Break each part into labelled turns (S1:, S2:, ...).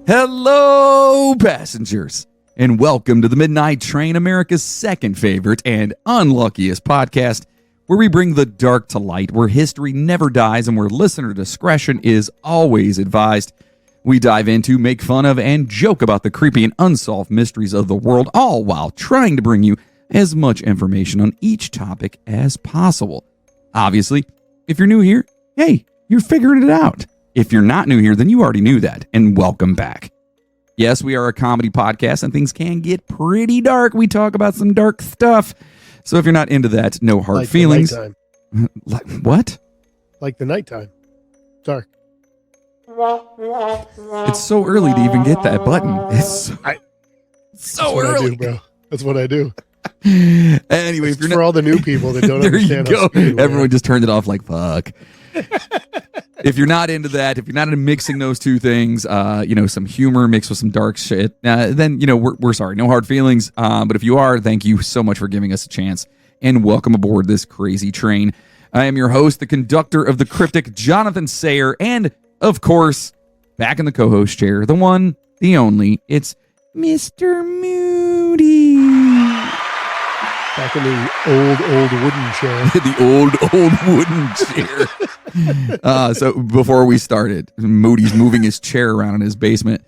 S1: Hello, passengers, and welcome to the Midnight Train, America's second favorite and unluckiest podcast, where we bring the dark to light, where history never dies, and where listener discretion is always advised. We dive into, make fun of, and joke about the creepy and unsolved mysteries of the world, all while trying to bring you as much information on each topic as possible. Obviously, if you're new here, hey, you're figuring it out. If you're not new here, then you already knew that, and welcome back. Yes, we are a comedy podcast, and things can get pretty dark. We talk about some dark stuff. So if you're not into that, no hard feelings. Like what?
S2: Like the nighttime. Dark.
S1: It's so early to even get that button. It's so early.
S2: I do, bro. That's what I do.
S1: Anyway, if you're
S2: for all the new people that don't
S1: there
S2: understand.
S1: You go. Everyone just turned it off like fuck. If you're not into that, if you're not into mixing those two things, some humor mixed with some dark shit, then we're sorry, no hard feelings. But if you are, thank you so much for giving us a chance, and welcome aboard this crazy train. I am your host, the conductor of the cryptic, Jonathan Sayer, and of course, back in the co-host chair, the one, the only, it's Mr. Moody.
S2: Back in the old wooden chair.
S1: The old wooden chair. So before we started, Moody's moving his chair around in his basement.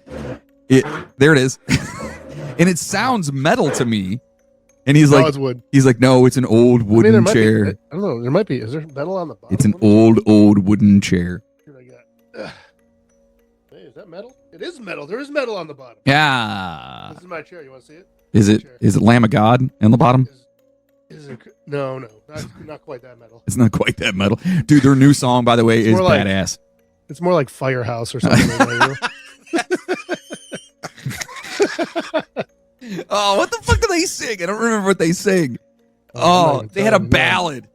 S1: There it is. And it sounds metal to me. And he's like,
S2: it's wood.
S1: He's like, no, it's an old wooden chair.
S2: I don't know. There might be. Is there metal on the bottom?
S1: It's an old wooden chair.
S2: Hey, is that metal? It is metal. There is metal on the bottom.
S1: Yeah.
S2: This is my chair. You want to see it?
S1: Is it Lamb of God on the bottom?
S2: No, not quite that metal.
S1: It's not quite that metal. Dude, their new song, by the way, is badass.
S2: It's more like Firehouse or something like that.
S1: Oh, what the fuck do they sing? I don't remember what they sing. Oh, they had a ballad.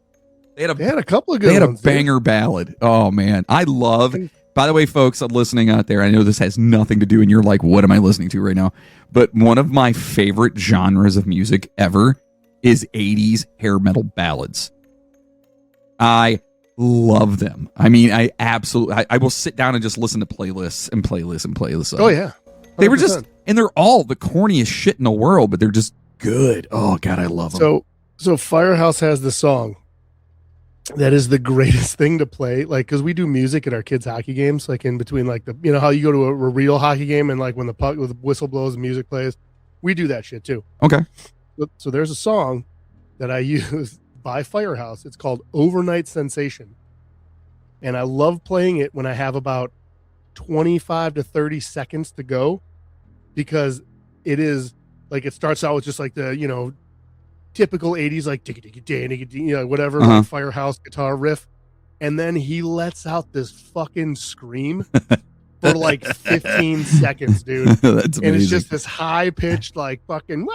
S1: They had a couple of good ones. They had a banger ballad. Oh, man. I love... By the way, folks listening out there, I know this has nothing to do, and you're like, what am I listening to right now? But one of my favorite genres of music ever is 80s hair metal ballads. I love them. I mean, I will sit down and just listen to playlists.
S2: Oh, yeah. 100%.
S1: They were just, and they're all the corniest shit in the world, but they're just good. Oh, God, I love them.
S2: So Firehouse has the song that is the greatest thing to play, like, because we do music at our kids' hockey games, like in between, like how you go to a real hockey game and like when the whistle blows, the music plays, we do that shit too.
S1: Okay.
S2: So there's a song that I use by Firehouse. It's called Overnight Sensation, and I love playing it when I have about 25 to 30 seconds to go, because it is like, it starts out with just like the typical 80s, like whatever, like Firehouse guitar riff, and then he lets out this fucking scream for like 15 seconds, dude.
S1: That's amazing.
S2: And it's just this high pitched like fucking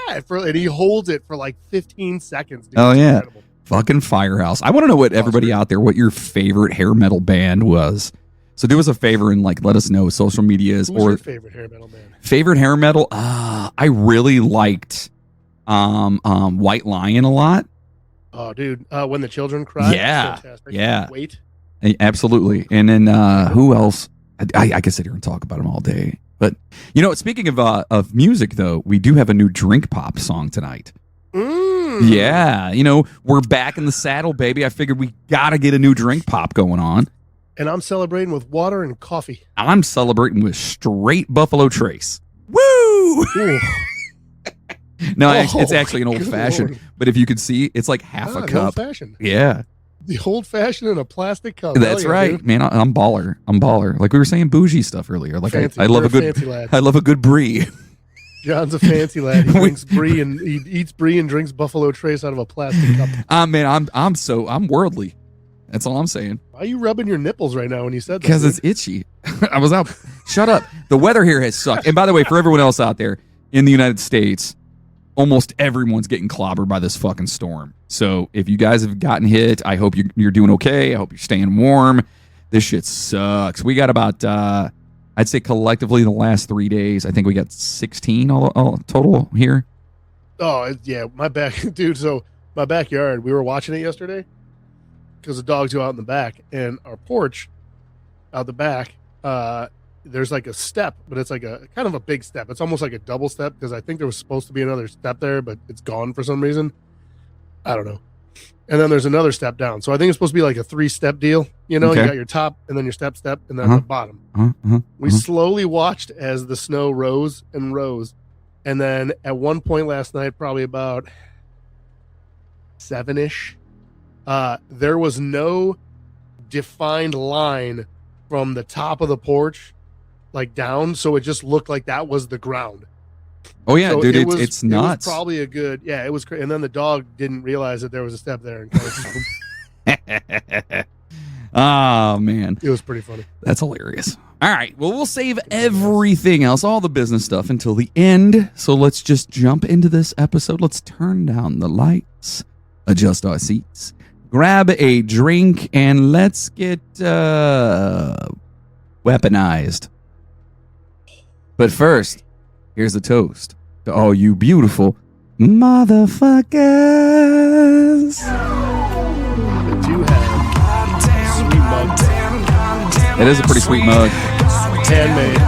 S2: and he holds it for like 15 seconds, dude.
S1: Oh,
S2: it's
S1: yeah,
S2: incredible.
S1: Fucking Firehouse. I want to know what everybody out there, what your favorite hair metal band was. So do us a favor and like let us know social medias.
S2: Who's your favorite hair metal band?
S1: Favorite hair metal? I really liked White Lion a lot.
S2: Oh, dude, When the Children Cry.
S1: Yeah,
S2: fantastic.
S1: yeah,
S2: Wait,
S1: absolutely. And then who else? I could sit here and talk about them all day. But speaking of music, though, we do have a new Drink Pop song tonight. Yeah, we're back in the saddle, baby. I figured we gotta get a new Drink Pop going on.
S2: And I'm celebrating with water and coffee.
S1: I'm celebrating with straight Buffalo Trace. Woo! No, it's actually an old fashioned.
S2: Lord.
S1: But if you could see, it's like half a cup.
S2: Old fashioned.
S1: Yeah.
S2: The old fashioned in a plastic cup.
S1: That's right, dude. Man. I'm baller. Like we were saying bougie stuff earlier. Like I love I love a good brie.
S2: John's a fancy lad. He drinks brie and he eats brie and drinks Buffalo Trace out of a plastic cup.
S1: Man, I'm worldly. That's all I'm saying.
S2: Why are you rubbing your nipples right now when you said that?
S1: Because it's itchy. I was out. Shut up. The weather here has sucked. And by the way, for everyone else out there in the United States, almost everyone's getting clobbered by this fucking storm. So if you guys have gotten hit, I hope you're doing okay. I hope you're staying warm. This shit sucks. We got about, I'd say collectively the last 3 days, I think we got 16 all total here.
S2: Oh, yeah. My dude, so my backyard, we were watching it yesterday because the dogs go out in the back, and our porch out the back, there's like a step, but it's like a kind of a big step. It's almost like a double step because I think there was supposed to be another step there, but it's gone for some reason. I don't know. And then there's another step down. So I think it's supposed to be like a 3-step deal. You know,
S1: Okay.
S2: you got your top and then your step, and then the bottom. We slowly watched as the snow rose and rose. And then at one point last night, probably about 7-ish, there was no defined line from the top of the porch like down, so it just looked like that was the ground.
S1: Oh yeah,
S2: So
S1: dude,
S2: it was,
S1: it's nuts.
S2: It was probably a good, yeah, it was and then the dog didn't realize that there was a step there, and kind of just,
S1: Oh man,
S2: it was pretty funny.
S1: that's hilarious. All right, well, we'll save everything else, all the business stuff, until the end. So let's just jump into this episode. Let's turn down the lights, adjust our seats, grab a drink, and let's get weaponized. But first, here's a toast to all you beautiful motherfuckers.
S2: They do have sweet mugs.
S1: It is a pretty sweet mug.
S2: Handmade.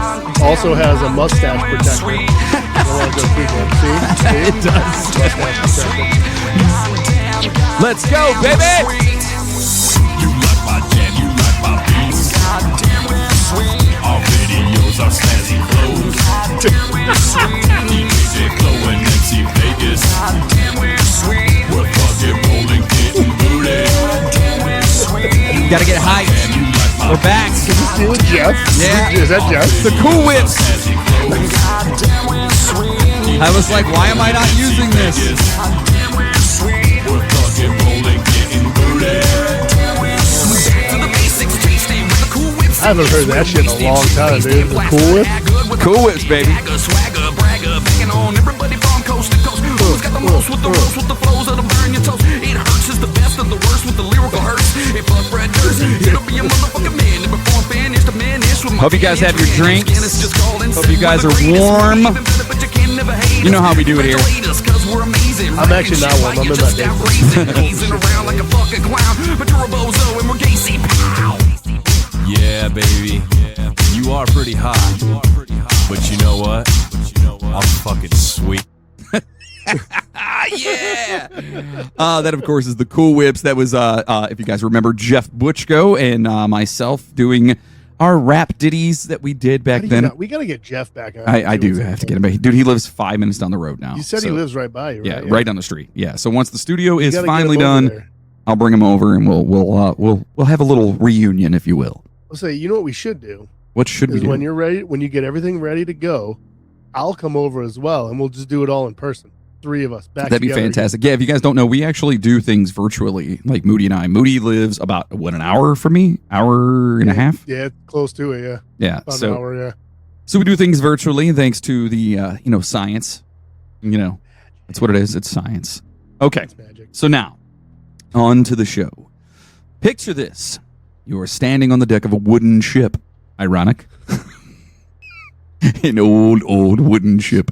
S2: Also has a mustache protector. Don't want to go too much. See?
S1: It does.
S2: Mustache protector.
S1: Let's go, baby!
S3: You like my jam, you like my beats. Goddamn, we're sweet. Our videos are snazzy clothes. Goddamn, we're sweet. DJ Flow and MC Vegas. Goddamn, we're sweet. We're fucking rolling, getting booty. Goddamn, we're sweet.
S1: Gotta get hyped. We're back.
S2: Is this you, Jeff?
S1: Yeah.
S2: Is that Jeff?
S1: The Cool Whips.
S3: Goddamn, we're sweet.
S1: I was like, why am I not using this?
S3: Goddamn, we're sweet. We're fucking rolling, getting booty. Goddamn, we're sweet. To the basics, tasty with the Cool Whips.
S2: I haven't heard that shit in a long time, dude. The Cool Whip?
S1: Cool Whips, baby.
S3: Swagger, bragger, banging on everybody from coast to coast. Who's got the most with the roast, with the flows that'll burn your toast? It hurts is the best of the worst with the lyrical hurts. It fuck Brad Durst. It'll be a motherfucking man. And before finish the manish with my
S1: Hope you guys have your drinks. Hope you guys are warm. You know how we do it here.
S2: I'm actually not warm. I'm in my
S3: Yeah, baby. You are pretty hot. But you know what? I'm fucking sweet.
S1: Yeah. That, of course, is the Cool Whips. That was, if you guys remember, Jeff Butchko and myself doing our rap ditties that we did back then.
S2: We got to get Jeff back on.
S1: I do have to get him back. Dude, he lives 5 minutes down the road now.
S2: You said he lives right by you, right?
S1: Yeah, right down the street. Yeah. So once the studio is
S2: gotta
S1: finally
S2: get him over
S1: done,
S2: there.
S1: I'll bring him over and we'll have a little reunion, if you will.
S2: I'll say, you know what we should do?
S1: What should we
S2: Is
S1: do?
S2: when you're ready, when you get everything ready to go, I'll come over as well, and we'll just do it all in person. 3 of us back
S1: That'd be
S2: together
S1: fantastic. Yeah, if you guys don't know, we actually do things virtually, like Moody and I. Moody lives about, an hour from me? Hour and a half?
S2: Yeah, close to it, yeah.
S1: Yeah.
S2: About an hour, yeah.
S1: So we do things virtually thanks to the, science. That's what it is. It's science. Okay.
S2: It's magic.
S1: So now, on to the show. Picture this. You are standing on the deck of a wooden ship. Ironic. An old wooden ship.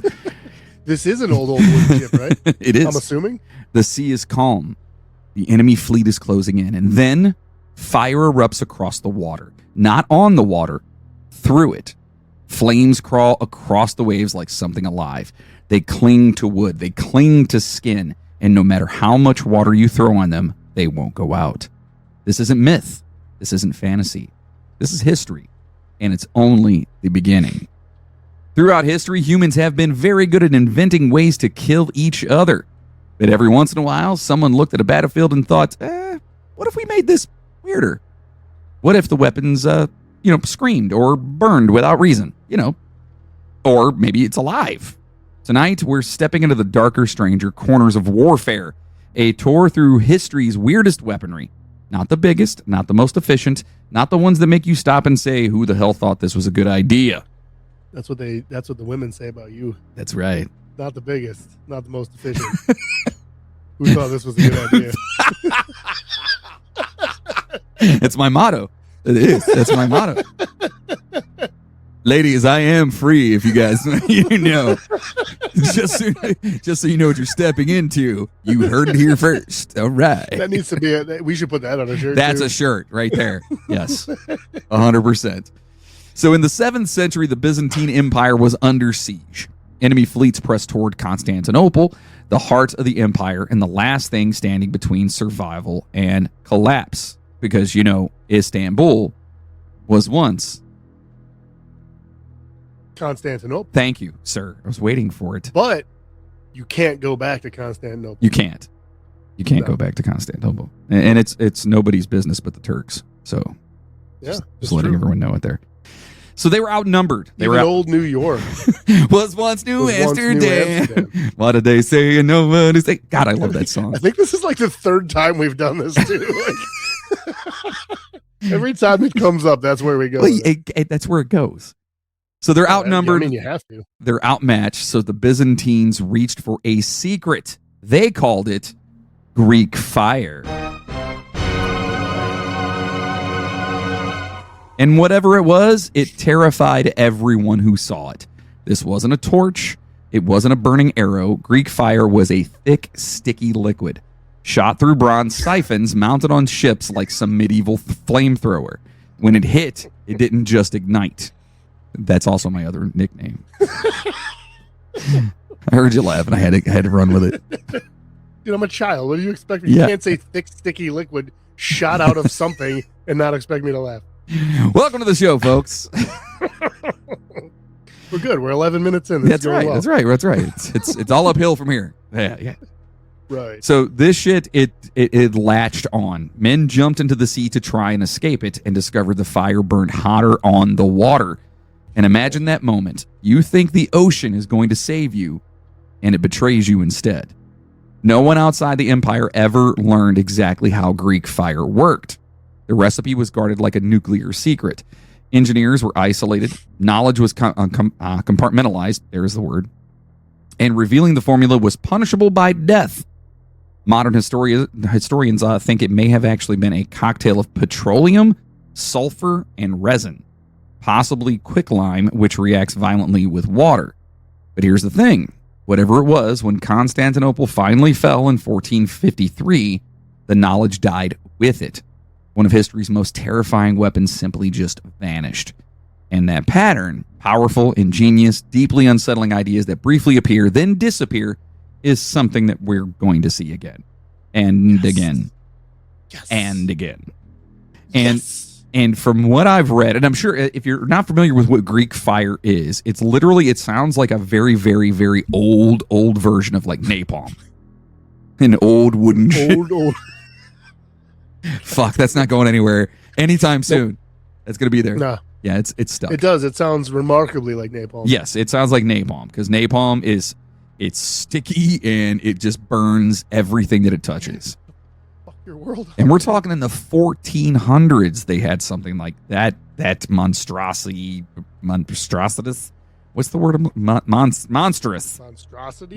S2: This is an old wooden ship, right?
S1: It is.
S2: I'm assuming.
S1: The sea is calm. The enemy fleet is closing in. And then fire erupts across the water. Not on the water, through it. Flames crawl across the waves like something alive. They cling to wood. They cling to skin. And no matter how much water you throw on them, they won't go out. This isn't myth. This isn't fantasy. This is history. And it's only the beginning. Throughout history, humans have been very good at inventing ways to kill each other. But every once in a while, someone looked at a battlefield and thought, what if we made this weirder? What if the weapons, screamed or burned without reason? Or maybe it's alive. Tonight, we're stepping into the darker, stranger corners of warfare. A tour through history's weirdest weaponry. Not the biggest, not the most efficient, not the ones that make you stop and say, who the hell thought this was a good idea?
S2: That's what the women say about you.
S1: That's right.
S2: Not the biggest, not the most efficient. Who thought this was a good idea?
S1: It's my motto. It is. That's my motto. Ladies, I am free, if you guys know. Just so you know what you're stepping into. You heard it here first. All right.
S2: That needs to be we should put that on a shirt.
S1: That's
S2: too.
S1: a shirt right there. Yes. 100%. So in the 7th century, the Byzantine Empire was under siege. Enemy fleets pressed toward Constantinople, the heart of the empire, and the last thing standing between survival and collapse. Because, Istanbul was once.
S2: Constantinople.
S1: Thank you, sir. I was waiting for it.
S2: But you can't go back to Constantinople.
S1: You can't. You can't go back to Constantinople. And it's nobody's business but the Turks. So just letting everyone know it there. So they were outnumbered. They
S2: Even
S1: were
S2: old New York.
S1: was once New Amsterdam. What did they say? And nobody say. God, I love that song.
S2: I think this is like the 3rd time we've done this too. Every time it comes up, that's where we go.
S1: Well, that's where it goes. So they're outnumbered.
S2: I mean, you have to.
S1: They're outmatched. So the Byzantines reached for a secret. They called it Greek fire. And whatever it was, it terrified everyone who saw it. This wasn't a torch. It wasn't a burning arrow. Greek fire was a thick, sticky liquid, shot through bronze siphons mounted on ships like some medieval flamethrower. When it hit, it didn't just ignite. That's also my other nickname. I heard you laugh, and I had to run with it.
S2: Dude, I'm a child. What do you expect? You can't say thick, sticky liquid shot out of something and not expect me to laugh.
S1: Welcome to the show, folks.
S2: We're good. We're 11 minutes in.
S1: That's right. Well. That's right. That's right. It's all uphill from here. Yeah.
S2: Right.
S1: So this shit, it latched on. Men jumped into the sea to try and escape it and discovered the fire burned hotter on the water. And imagine that moment. You think the ocean is going to save you, and it betrays you instead. No one outside the empire ever learned exactly how Greek fire worked. The recipe was guarded like a nuclear secret. Engineers were isolated. Knowledge was compartmentalized. There's the word. And revealing the formula was punishable by death. Modern historians think it may have actually been a cocktail of petroleum, sulfur, and resin. Possibly quicklime, which reacts violently with water. But here's the thing. Whatever it was, when Constantinople finally fell in 1453, the knowledge died with it. One of history's most terrifying weapons simply just vanished. And that pattern, powerful, ingenious, deeply unsettling ideas that briefly appear, then disappear, is something that we're going to see again. And again.
S2: Yes.
S1: And again. And from what I've read, and I'm sure if you're not familiar with what Greek fire is, it sounds like a very, very, very old version of like napalm. An old wooden.
S2: Old.
S1: Fuck, that's not going anywhere anytime soon.
S2: Nope.
S1: That's going to be there.
S2: No.
S1: Yeah, it's stuck.
S2: It does. It sounds remarkably like napalm.
S1: Yes, it sounds like napalm because napalm it's sticky and it just burns everything that it touches.
S2: Fuck your world.
S1: And we're talking in the 1400s. They had something like that monstrosity. What's the word? Monstrous.
S2: Monstrosity?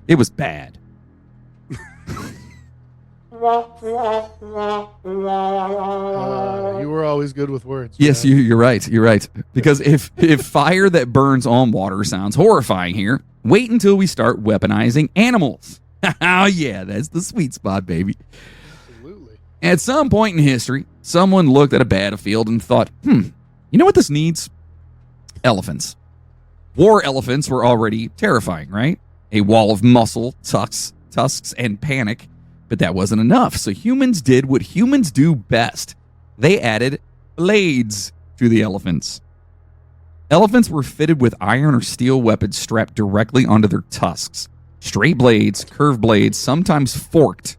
S1: It was bad.
S2: You were always good with words.
S1: Yes, you're right. You're right. Because if fire that burns on water sounds horrifying here, wait until we start weaponizing animals. Oh, yeah, that's the sweet spot, baby.
S2: Absolutely.
S1: At some point in history, someone looked at a battlefield and thought, you know what this needs? Elephants. War elephants were already terrifying, right? A wall of muscle, tusks, and panic. But that wasn't enough. So humans did what humans do best. They added blades to the elephants. Elephants were fitted with iron or steel weapons strapped directly onto their tusks. Straight blades, curved blades, sometimes forked,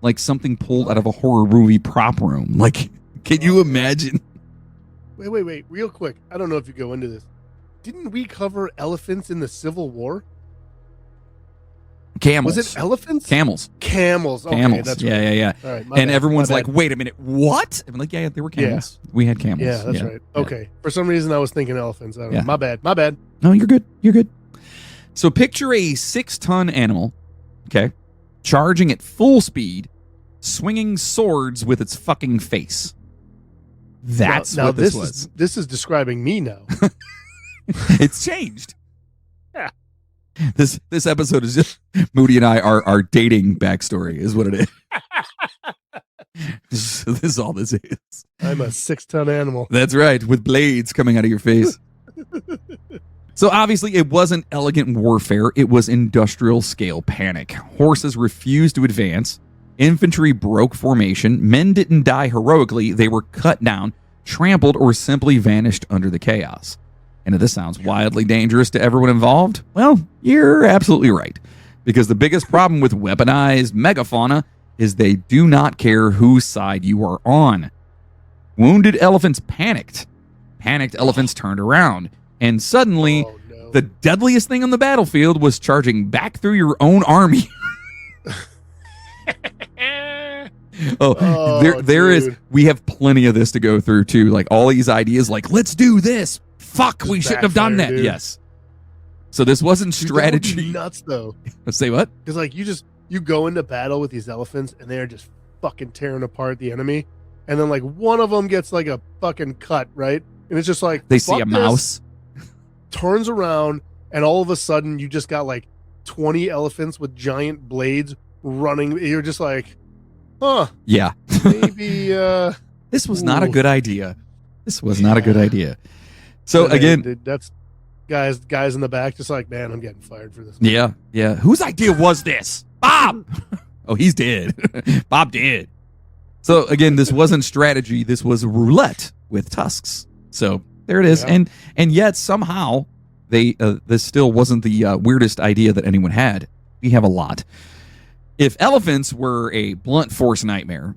S1: like something pulled out of a horror movie prop room. Like, can you imagine?
S2: Wait, real quick. I don't know if you go into this. Didn't we cover elephants in the Civil War?
S1: Camels.
S2: Was it elephants?
S1: Camels.
S2: Camels. Okay,
S1: Camels.
S2: that's
S1: Yeah,
S2: right.
S1: yeah.
S2: All right,
S1: And
S2: bad,
S1: everyone's
S2: my
S1: like,
S2: bad.
S1: wait a minute, what? I'm like, yeah, they were camels. We had camels.
S2: Yeah, that's right. Okay. For some reason, I was thinking elephants. I don't know.
S1: Yeah.
S2: My bad.
S1: No, you're good. You're good. So picture a 6-ton animal, okay, charging at full speed, swinging swords with its fucking face. That's
S2: now
S1: what this was.
S2: This is describing me now.
S1: It's changed.
S2: Yeah.
S1: This episode is just Moody and I our dating backstory is what it is. This is all this is.
S2: I'm a 6-ton animal.
S1: That's right, with blades coming out of your face. So obviously it wasn't elegant warfare, it was industrial scale panic. Horses refused to advance, infantry broke formation, men didn't die heroically, they were cut down, trampled, or simply vanished under the chaos. And if this sounds wildly dangerous to everyone involved, well, you're absolutely right. Because the biggest problem with weaponized megafauna is they do not care whose side you are on. Wounded elephants panicked. Panicked elephants turned around. And suddenly, the deadliest thing on the battlefield was charging back through your own army. There is. We have plenty of this to go through, too. Like, all these ideas, like, let's do this. Fuck, we shouldn't have done that.
S2: Dude.
S1: Yes. So this wasn't strategy.
S2: That would be nuts, though.
S1: Let's say what?
S2: Because, like, you go into battle with these elephants, and they're just fucking tearing apart the enemy. And then, like, one of them gets, like, a fucking cut, right? And it's just like,
S1: they see a mouse.
S2: Turns around, and all of a sudden, you just got, like, 20 elephants with giant blades running. You're just like, huh.
S1: Yeah.
S2: Maybe,
S1: this was not a good idea. This was not a good idea. So, again,
S2: that's guys in the back just like, man, I'm getting fired for this.
S1: Yeah. Whose idea was this? Bob! Oh, he's dead. Bob did. So, again, this wasn't strategy. This was roulette with tusks. So, there it is. Yeah. And yet, somehow, this still wasn't the weirdest idea that anyone had. We have a lot. If elephants were a blunt force nightmare,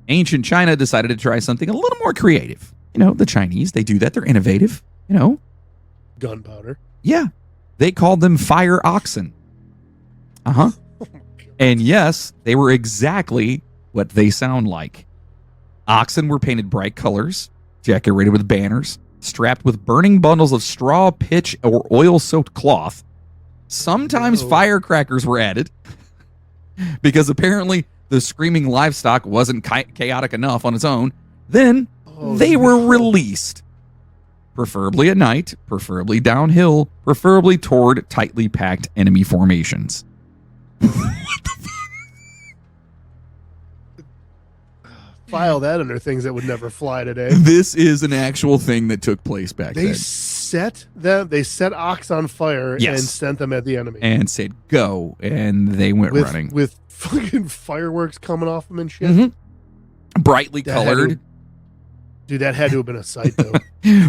S1: ancient China decided to try something a little more creative. You know, the Chinese, they do that. They're innovative. You know,
S2: gunpowder.
S1: Yeah. They called them fire oxen. Uh-huh. Oh, and yes, they were exactly what they sound like. Oxen were painted bright colors, decorated with banners, strapped with burning bundles of straw, pitch, or oil-soaked cloth. Sometimes firecrackers were added because apparently the screaming livestock wasn't chaotic enough on its own. Then they were released. Preferably at night, preferably downhill, preferably toward tightly packed enemy formations. What the fuck?
S2: File that under things that would never fly today.
S1: This is an actual thing that took place back then.
S2: They set ox on fire and sent them at the enemy.
S1: And said, go. And they went running.
S2: With fucking fireworks coming off them and shit.
S1: Mm-hmm. Brightly colored.
S2: Dude, that had to have been a sight, though.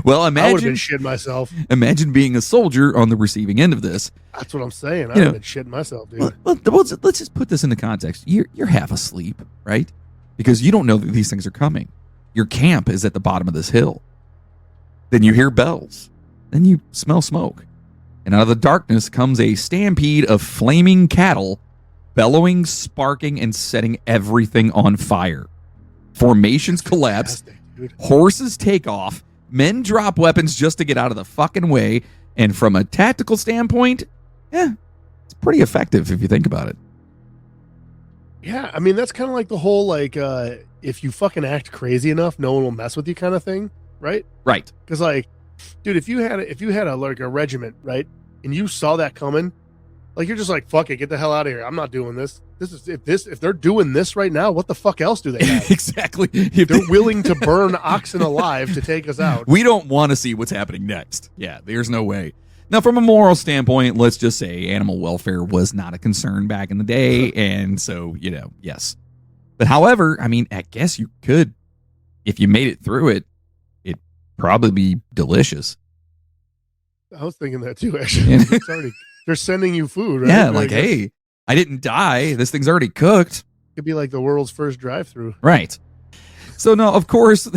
S1: Well, imagine.
S2: I would have been shitting myself.
S1: Imagine being a soldier on the receiving end of this.
S2: That's what I'm saying. I would have been shitting myself, dude.
S1: Let's just put this into context. You're half asleep, right? Because you don't know that these things are coming. Your camp is at the bottom of this hill. Then you hear bells. Then you smell smoke. And out of the darkness comes a stampede of flaming cattle, bellowing, sparking, and setting everything on fire. Formations collapse. Horses take off. Men drop weapons just to get out of the fucking way. And from a tactical standpoint, it's pretty effective if you think about it.
S2: Yeah, I mean, that's kind of like the whole, like, if you fucking act crazy enough, no one will mess with you kind of thing, right?
S1: Right.
S2: Because, like, dude, if you had a regiment, right, and you saw that coming, like, you're just like, fuck it, get the hell out of here. I'm not doing this. If they're doing this right now, what the fuck else do they have?
S1: Exactly.
S2: If they're willing to burn oxen alive to take us out.
S1: We don't want to see what's happening next. Yeah, there's no way. Now, from a moral standpoint, let's just say animal welfare was not a concern back in the day. And so, yes. But however, I mean, I guess you could, if you made it through it, it'd probably be delicious.
S2: I was thinking that too, actually. They're sending you food, right?
S1: Yeah, like, hey, I didn't die. This thing's already cooked.
S2: Could be like the world's first drive-through.
S1: Right. So, no, of course.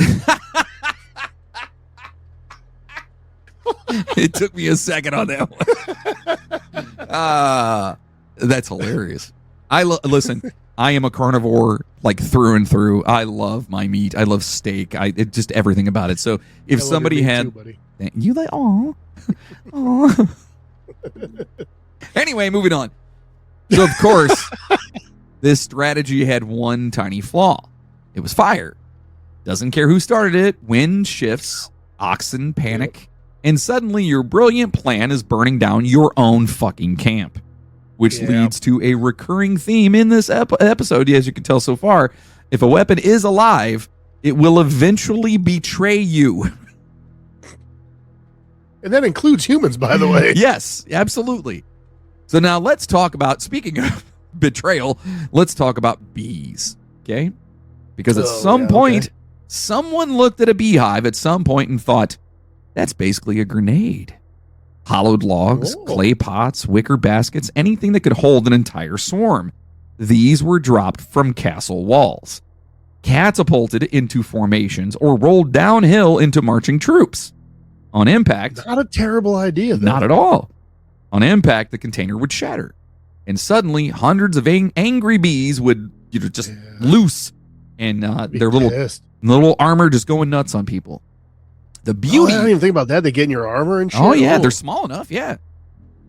S1: It took me a second on that one. That's hilarious. Listen, I am a carnivore, like, through and through. I love my meat. I love steak. Just everything about it. So if somebody had...
S2: Too,
S1: you like, aw. Aw. Anyway, moving on. So, of course, this strategy had one tiny flaw. It was fire. Doesn't care who started it. Wind shifts, oxen panic, and suddenly your brilliant plan is burning down your own fucking camp, which leads to a recurring theme in this episode, as you can tell so far. If a weapon is alive, It will eventually betray you.
S2: And that includes humans, by the way.
S1: Yes, absolutely. So now let's talk about, speaking of betrayal, let's talk about bees, okay? Because at some point, someone looked at a beehive at some point and thought, that's basically a grenade. Hollowed logs, clay pots, wicker baskets, anything that could hold an entire swarm. These were dropped from castle walls, catapulted into formations, or rolled downhill into marching troops. On impact...
S2: Not a terrible idea, though.
S1: Not at all. On impact, the container would shatter. And suddenly, hundreds of angry bees would just loose. And their little armor just going nuts on people. The beauty...
S2: I didn't even think about that. They get in your armor and shit.
S1: Oh, yeah. They're small enough, yeah.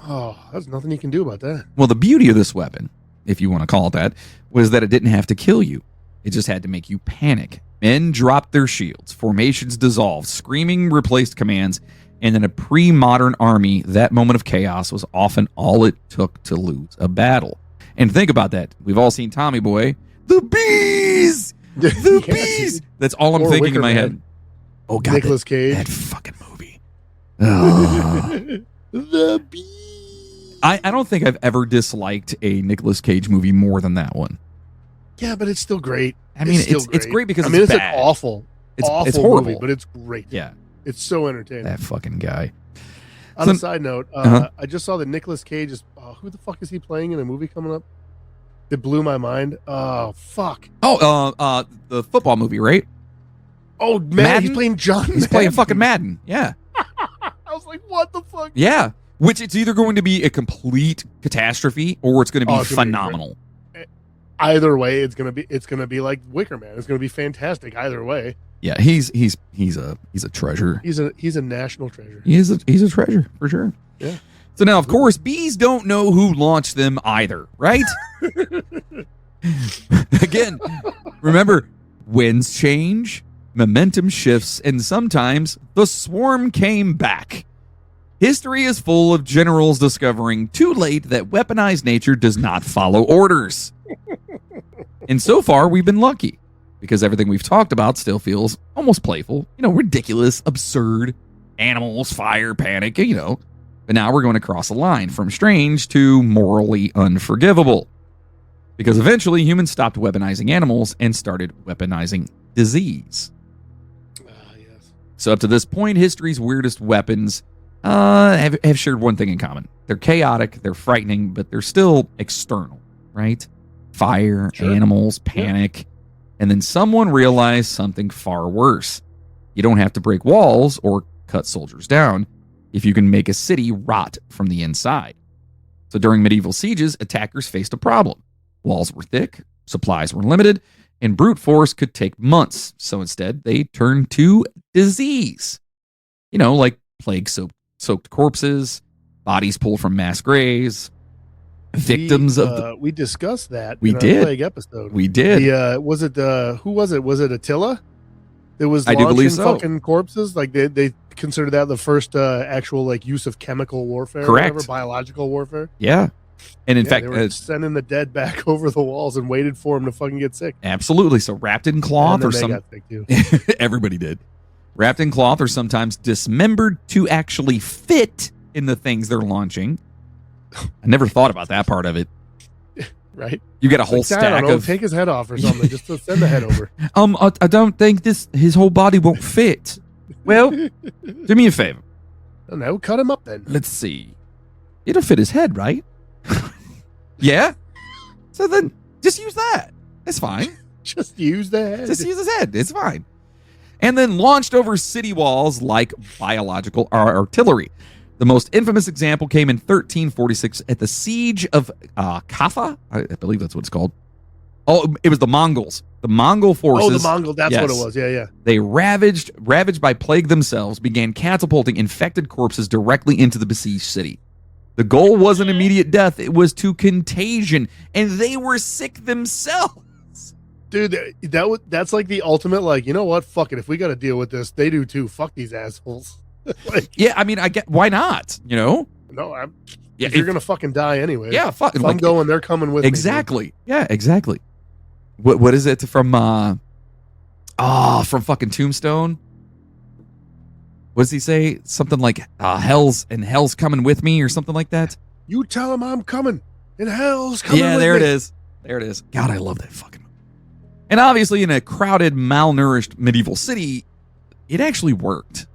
S2: Oh, there's nothing you can do about that.
S1: Well, the beauty of this weapon, if you want to call it that, was that it didn't have to kill you. It just had to make you panic. Men dropped their shields, formations dissolved, screaming replaced commands, and in a pre-modern army, that moment of chaos was often all it took to lose a battle. And think about that. We've all seen Tommy Boy. The bees! The bees! That's all I'm thinking in my head. Oh, God.
S2: Nicolas Cage.
S1: That fucking movie. Oh.
S2: The bees.
S1: I don't think I've ever disliked a Nicolas Cage movie more than that one.
S2: Yeah, but it's still great.
S1: I mean, it's great because
S2: it's
S1: bad.
S2: An awful
S1: horrible
S2: movie, but it's great.
S1: Yeah.
S2: It's so entertaining.
S1: That fucking guy.
S2: On a side note, I just saw that Nicolas Cage is... who the fuck is he playing in a movie coming up? That blew my mind. Oh, fuck.
S1: Oh, the football movie, right?
S2: Oh, Madden? He's playing John
S1: He's playing fucking Madden. Yeah.
S2: I was like, what the fuck?
S1: Yeah. Which it's either going to be a complete catastrophe or it's going to be phenomenal.
S2: Either way, it's gonna be like Wicker Man. It's gonna be fantastic either way.
S1: Yeah, he's a treasure.
S2: He's a national treasure.
S1: He's a treasure for sure.
S2: Yeah.
S1: So now, of course, bees don't know who launched them either, right? Again, remember, winds change, momentum shifts, and sometimes the swarm came back. History is full of generals discovering too late that weaponized nature does not follow orders. And so far, we've been lucky because everything we've talked about still feels almost playful, ridiculous, absurd, animals, fire, panic, But now we're going to cross a line from strange to morally unforgivable because eventually humans stopped weaponizing animals and started weaponizing disease.
S2: Yes.
S1: So up to this point, history's weirdest weapons have shared one thing in common. They're chaotic, they're frightening, but they're still external, right? Fire, animals, panic. And then someone realized something far worse. You don't have to break walls or cut soldiers down if you can make a city rot from the inside. So during medieval sieges, attackers faced a problem. Walls were thick, supplies were limited, and brute force could take months. So instead, they turned to disease. Like plague-soaked corpses, bodies pulled from mass graves, victims of the...
S2: We discussed that
S1: in
S2: our plague episode.
S1: We did.
S2: Was it who was it? Was it Attila? That was
S1: I do believe so.
S2: Fucking corpses. Like they considered that the first actual use of chemical warfare.
S1: Correct.
S2: Or whatever, biological warfare.
S1: Yeah. And in fact,
S2: they were sending the dead back over the walls and waited for them to fucking get sick.
S1: Absolutely. So wrapped in cloth or some...
S2: got sick too.
S1: Everybody did. Wrapped in cloth or sometimes dismembered to actually fit in the things they're launching. I never thought about that part of it.
S2: Right?
S1: You get a whole stack of...
S2: Take his head off or something. Just to send the head over.
S1: I don't think his whole body won't fit. Well, do me a favor.
S2: No, cut him up then.
S1: Let's see. It'll fit his head, right? Yeah? So then just use that. It's fine.
S2: Just use the head.
S1: Just use his head. It's fine. And then launched over city walls like biological artillery. The most infamous example came in 1346 at the siege of Kaffa. I believe that's what it's called. Oh, it was the Mongols. The Mongol forces.
S2: Oh, the Mongol. That's what it was. Yeah, yeah.
S1: They ravaged by plague themselves, began catapulting infected corpses directly into the besieged city. The goal wasn't immediate death. It was to contagion. And they were sick themselves.
S2: Dude, that's like the ultimate, like, you know what? Fuck it. If we got to deal with this, they do too. Fuck these assholes.
S1: Like, yeah, I mean, I get why not?
S2: No, if you're gonna fucking die anyway.
S1: Yeah, fuck.
S2: If I'm going, they're coming with
S1: me. Exactly. Yeah, exactly. What is it from from fucking Tombstone. What does he say? Something like hell's coming with me or something like that.
S2: You tell him I'm coming and hell's coming with me.
S1: There it is. There it is. God, I love that fucking movie. And obviously in a crowded, malnourished medieval city, it actually worked.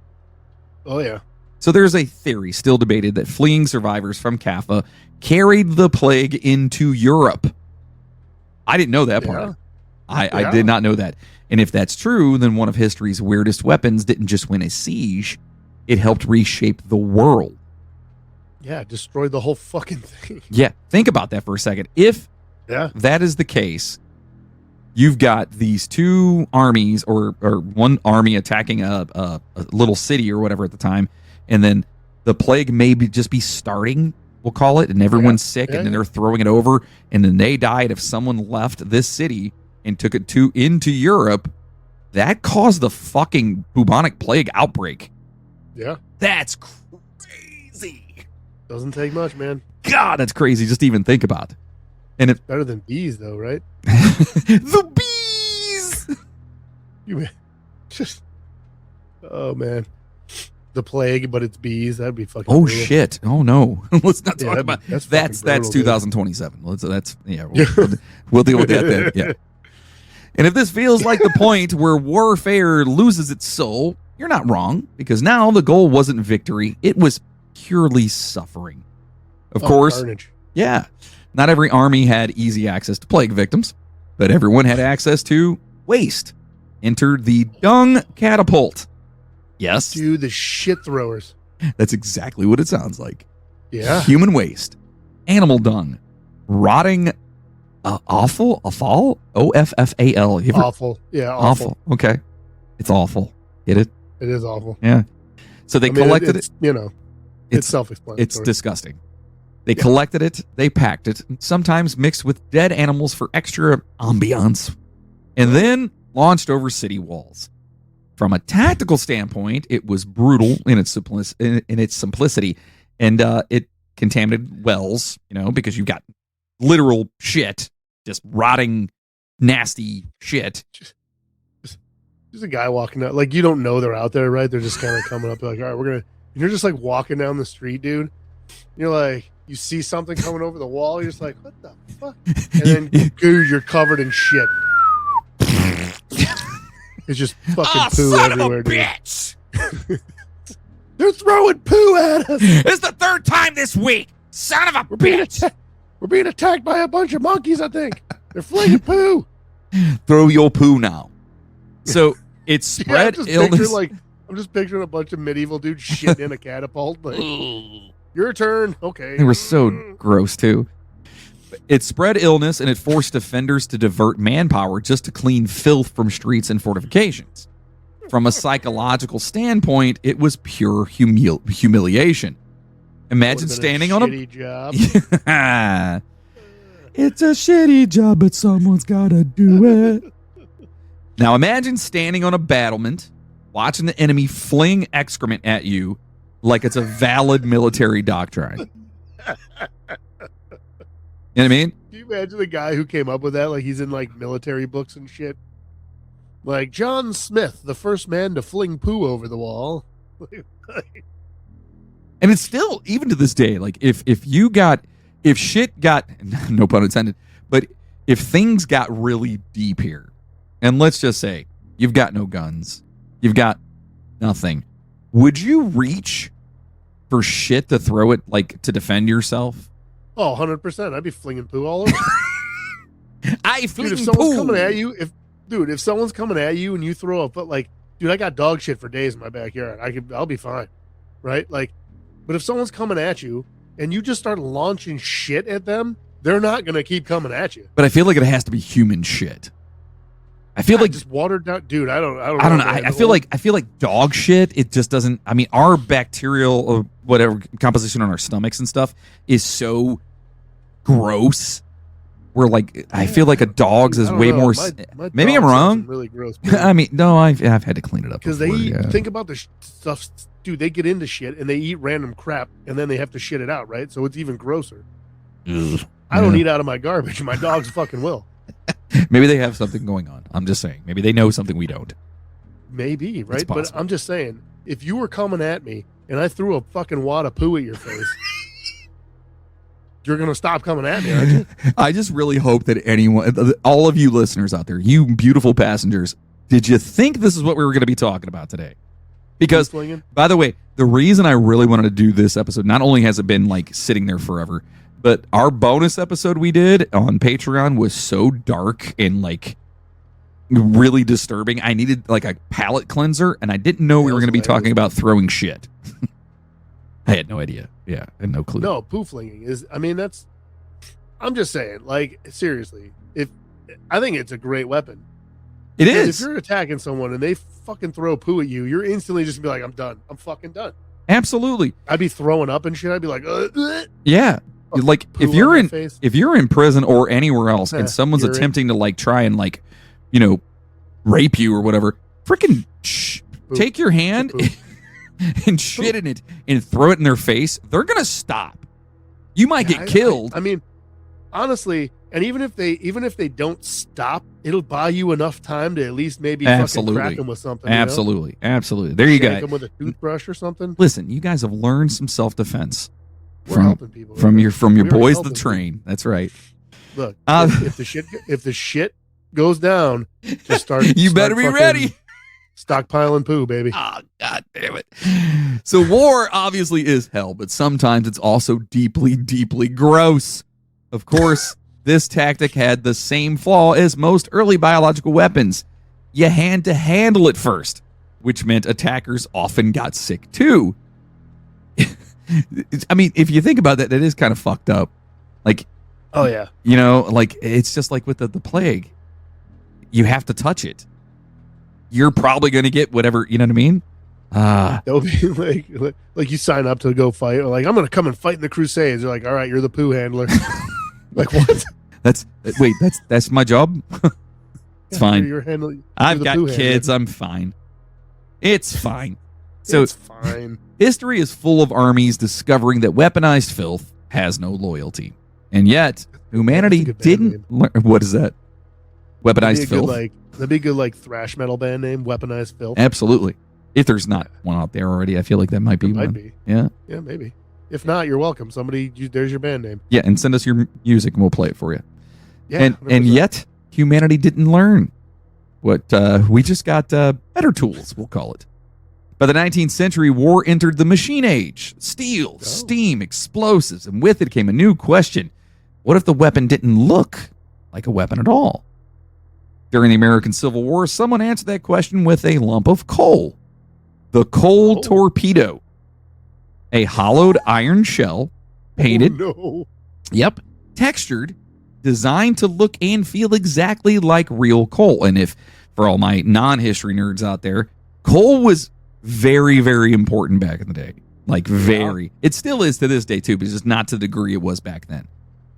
S2: Oh, yeah.
S1: So there's a theory still debated that fleeing survivors from Kaffa carried the plague into Europe. I didn't know that part. I did not know that. And if that's true, then one of history's weirdest weapons didn't just win a siege, it helped reshape the world.
S2: Yeah, destroyed the whole fucking thing.
S1: Yeah, think about that for a second. If that is the case, you've got these two armies or one army attacking a little city or whatever at the time, and then the plague may just be starting, we'll call it, and everyone's sick, and then they're throwing it over, and then they died. If someone left this city and took it into Europe, that caused the fucking bubonic plague outbreak.
S2: Yeah.
S1: That's crazy.
S2: Doesn't take much, man.
S1: God, that's crazy just to even think about. And it
S2: better than bees, though, right?
S1: The bees.
S2: You just, oh man, the plague, but it's bees. That'd be fucking.
S1: Oh
S2: brutal.
S1: shit! Oh no, let's not talk about
S2: that's
S1: that's
S2: brutal,
S1: 2027. We'll deal with that then. Yeah. And if this feels like the point where warfare loses its soul, you're not wrong, because now the goal wasn't victory; it was purely suffering. Of course,
S2: carnage.
S1: Yeah. Not every army had easy access to plague victims, but everyone had access to waste. Enter the dung catapult. Yes.
S2: Dude, the shit throwers.
S1: That's exactly what it sounds like.
S2: Yeah.
S1: Human waste, animal dung, rotting, offal, OFFAL?
S2: Awful. Yeah, awful.
S1: Okay. It's awful. Get it?
S2: It is awful.
S1: Yeah. So they collected it.
S2: You know, it's self-explanatory.
S1: It's disgusting. They collected it, they packed it, sometimes mixed with dead animals for extra ambiance, and then launched over city walls. From a tactical standpoint, it was brutal in its simplicity, and it contaminated wells, because you've got literal shit, just rotting, nasty shit.
S2: Just a guy walking out, like, you don't know they're out there, right? They're just kind of coming up, like, all right, and you're just like walking down the street, dude. You're like, you see something coming over the wall, you're just like, what the fuck? And then, dude, you're covered in shit. It's just fucking poo
S1: son
S2: everywhere,
S1: of a bitch!
S2: Dude. They're throwing poo at us.
S1: It's the third time this week. Son of a bitch!
S2: We're being attacked by a bunch of monkeys, I think. They're flinging poo.
S1: Throw your poo now. So it spread illness.
S2: I'm just picturing a bunch of medieval dudes shitting in a catapult. Like, your turn. Okay.
S1: They were so gross, too. It spread illness, and it forced defenders to divert manpower just to clean filth from streets and fortifications. From a psychological standpoint, it was pure humiliation. Imagine standing on a
S2: shitty job.
S1: It's a shitty job, but someone's got to do it. Now imagine standing on a battlement, watching the enemy fling excrement at you like it's a valid military doctrine. You know what I mean?
S2: Can you imagine the guy who came up with that? Like, he's in like military books and shit. Like, John Smith, the first man to fling poo over the wall.
S1: And it's still, even to this day, like if shit got, no pun intended, but if things got really deep here, and let's just say you've got no guns, you've got nothing, would you reach for shit to throw it, like, to defend yourself?
S2: Oh, 100%. I'd be flinging poo all over.
S1: Dude, if
S2: someone's coming at you, if someone's coming at you and you throw a foot, like, dude, I got dog shit for days in my backyard. I'll be fine, right? Like, but if someone's coming at you and you just start launching shit at them, they're not gonna keep coming at you.
S1: But I feel like it has to be human shit. I feel like
S2: just watered down, dude. I don't know.
S1: I feel like dog shit. It just doesn't. I mean, our bacterial or whatever composition on our stomachs and stuff is so gross. We're like, I feel like a dog's is way more.
S2: My
S1: maybe I'm wrong.
S2: Really gross.
S1: I mean, no, I've had to clean it up
S2: because they think about the stuff, dude. They get into shit and they eat random crap and then they have to shit it out, right? So it's even grosser. I don't eat out of my garbage. My dogs fucking will.
S1: Maybe they have something going on. I'm just saying. Maybe they know something we don't.
S2: Maybe, right? But
S1: possible.
S2: I'm just saying, if you were coming at me and I threw a fucking wad of poo at your face, you're going to stop coming at me, aren't you?
S1: I just really hope that anyone, all of you listeners out there, you beautiful passengers, did you think this is what we were going to be talking about today? Because, by the way, the reason I really wanted to do this episode, not only has it been like sitting there forever, but our bonus episode we did on Patreon was so dark and like really disturbing. I needed like a palate cleanser, and I didn't know we were going to be talking about throwing shit. I had no idea. Yeah, I had no clue.
S2: No, poo flinging is, I mean, that's, I'm just saying, like, seriously, I think it's a great weapon.
S1: It is.
S2: If you're attacking someone and they fucking throw poo at you, you're instantly just be like, I'm done. I'm fucking done.
S1: Absolutely.
S2: I'd be throwing up and shit. I'd be like,
S1: yeah. Like if you're in prison or anywhere else and someone's attempting to like try and like, you know, rape you or whatever, freaking take your hand and shit in it and throw it in their face. They're going to stop. You might get killed.
S2: I mean, honestly, and even if they don't stop, it'll buy you enough time to at least maybe fucking crack them with something.
S1: Absolutely. Absolutely. There you go.
S2: Them with a toothbrush or something.
S1: Listen, you guys have learned some self-defense.
S2: We're helping people
S1: from your boys the train. That's right.
S2: Look, if the shit goes down, just start.
S1: You better be ready.
S2: Stockpiling poo, baby.
S1: Oh, God damn it. So war obviously is hell, but sometimes it's also deeply, deeply gross. Of course, this tactic had the same flaw as most early biological weapons. You had to handle it first, which meant attackers often got sick too. I mean, if you think about that, that is kind of fucked up. Like,
S2: oh yeah,
S1: you know, like it's just like with the plague. You have to touch it. You're probably going to get whatever, you know what I mean?
S2: That would be like you sign up to go fight. Or like, I'm going to come and fight in the Crusades. You're like, all right, you're the poo handler. Like what?
S1: That's my job. It's fine.
S2: You're handling.
S1: I've got kids. I'm fine. It's fine. So
S2: it's fine.
S1: History is full of armies discovering that weaponized filth has no loyalty, and yet humanity didn't learn. What is that? Weaponized filth.
S2: That'd be a good like thrash metal band name. Weaponized filth.
S1: Absolutely. If there's not one out there already, I feel like that might be one.
S2: Might be.
S1: Yeah.
S2: Yeah, maybe. If not, you're welcome. There's your band name.
S1: Yeah, and send us your music and we'll play it for you.
S2: Yeah.
S1: And yet humanity didn't learn. What we just got better tools, we'll call it. By the 19th century, war entered the machine age. Steel, steam, explosives, and with it came a new question. What if the weapon didn't look like a weapon at all? During the American Civil War, someone answered that question with a lump of coal. The coal torpedo. A hollowed iron shell, painted, yep, textured, designed to look and feel exactly like real coal. And if, for all my non-history nerds out there, coal was very, very important back in the day. Like very. It still is to this day too, but it's just not to the degree it was back then.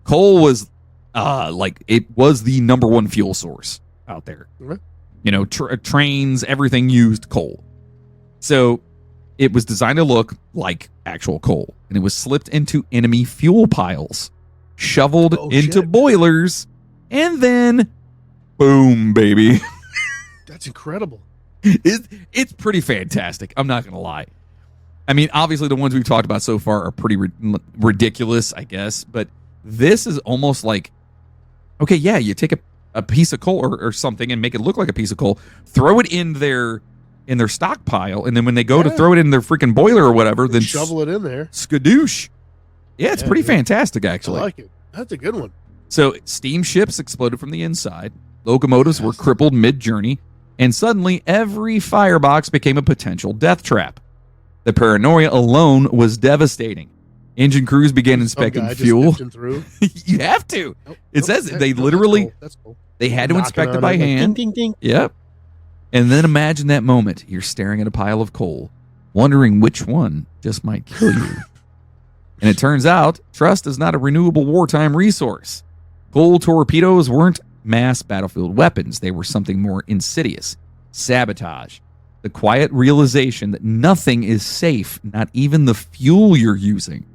S1: Coal was it was the number one fuel source out there.
S2: Mm-hmm.
S1: You know, trains, everything used coal. So it was designed to look like actual coal, and it was slipped into enemy fuel piles, shoveled into boilers, and then boom, baby.
S2: That's incredible.
S1: It's pretty fantastic. I'm not going to lie. I mean, obviously the ones we've talked about so far are pretty ridiculous, I guess, but this is almost like, okay, yeah, you take a piece of coal or something and make it look like a piece of coal, throw it in their stockpile, and then when they go to throw it in their freaking boiler or whatever, then
S2: shovel it in there.
S1: Skadoosh. Yeah, it's pretty fantastic, actually.
S2: I like it. That's a good one.
S1: So steamships exploded from the inside. Locomotives were crippled mid-journey. And suddenly, every firebox became a potential death trap. The paranoia alone was devastating. Engine crews began inspecting fuel. You have to. It says they literally,
S2: that's cool.
S1: They had to inspect it by hand.
S2: Ding, ding, ding.
S1: Yep. And then imagine that moment. You're staring at a pile of coal, wondering which one just might kill you. And it turns out, trust is not a renewable wartime resource. Coal torpedoes weren't mass battlefield weapons. They were something more insidious. Sabotage. The quiet realization that nothing is safe, not even the fuel you're using.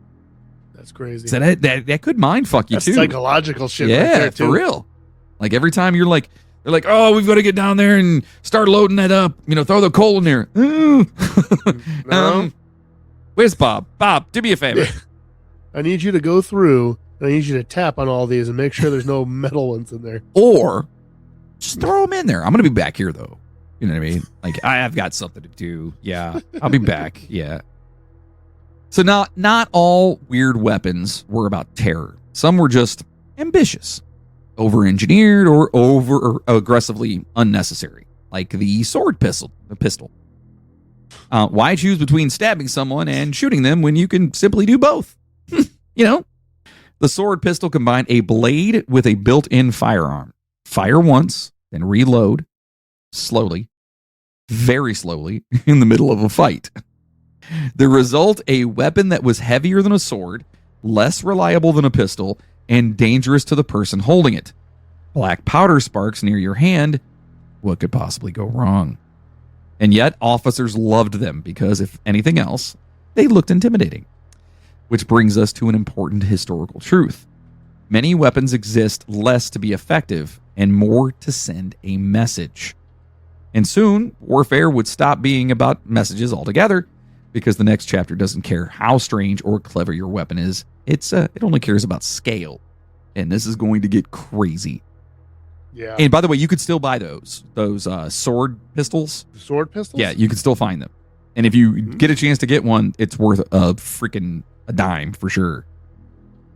S2: That's crazy.
S1: So that could mind fuck you too.
S2: Psychological shit.
S1: Yeah,
S2: right there too.
S1: for real. Like every time you're like, they're like, oh, we've got to get down there and start loading that up. Throw the coal in there.
S2: No.
S1: Where's Bob? Bob, do me a favor.
S2: I need you to go through, and I need you to tap on all these and make sure there's no metal ones in there.
S1: Or just throw them in there. I'm going to be back here, though. You know what I mean? Like, I've got something to do. Yeah, I'll be back. Yeah. So not all weird weapons were about terror. Some were just ambitious, over-engineered, or aggressively unnecessary, like the sword pistol. Why choose between stabbing someone and shooting them when you can simply do both? The sword pistol combined a blade with a built-in firearm. Fire once, then reload slowly, very slowly, in the middle of a fight. The result, a weapon that was heavier than a sword, less reliable than a pistol, and dangerous to the person holding it. Black powder sparks near your hand. What could possibly go wrong? And yet, officers loved them because, if anything else, they looked intimidating. Which brings us to an important historical truth. Many weapons exist less to be effective and more to send a message. And soon, warfare would stop being about messages altogether, because the next chapter doesn't care how strange or clever your weapon is. It only cares about scale. And this is going to get crazy.
S2: Yeah.
S1: And by the way, you could still buy those sword pistols.
S2: Sword pistols?
S1: Yeah, you can still find them. And if you get a chance to get one, it's worth a dime for sure.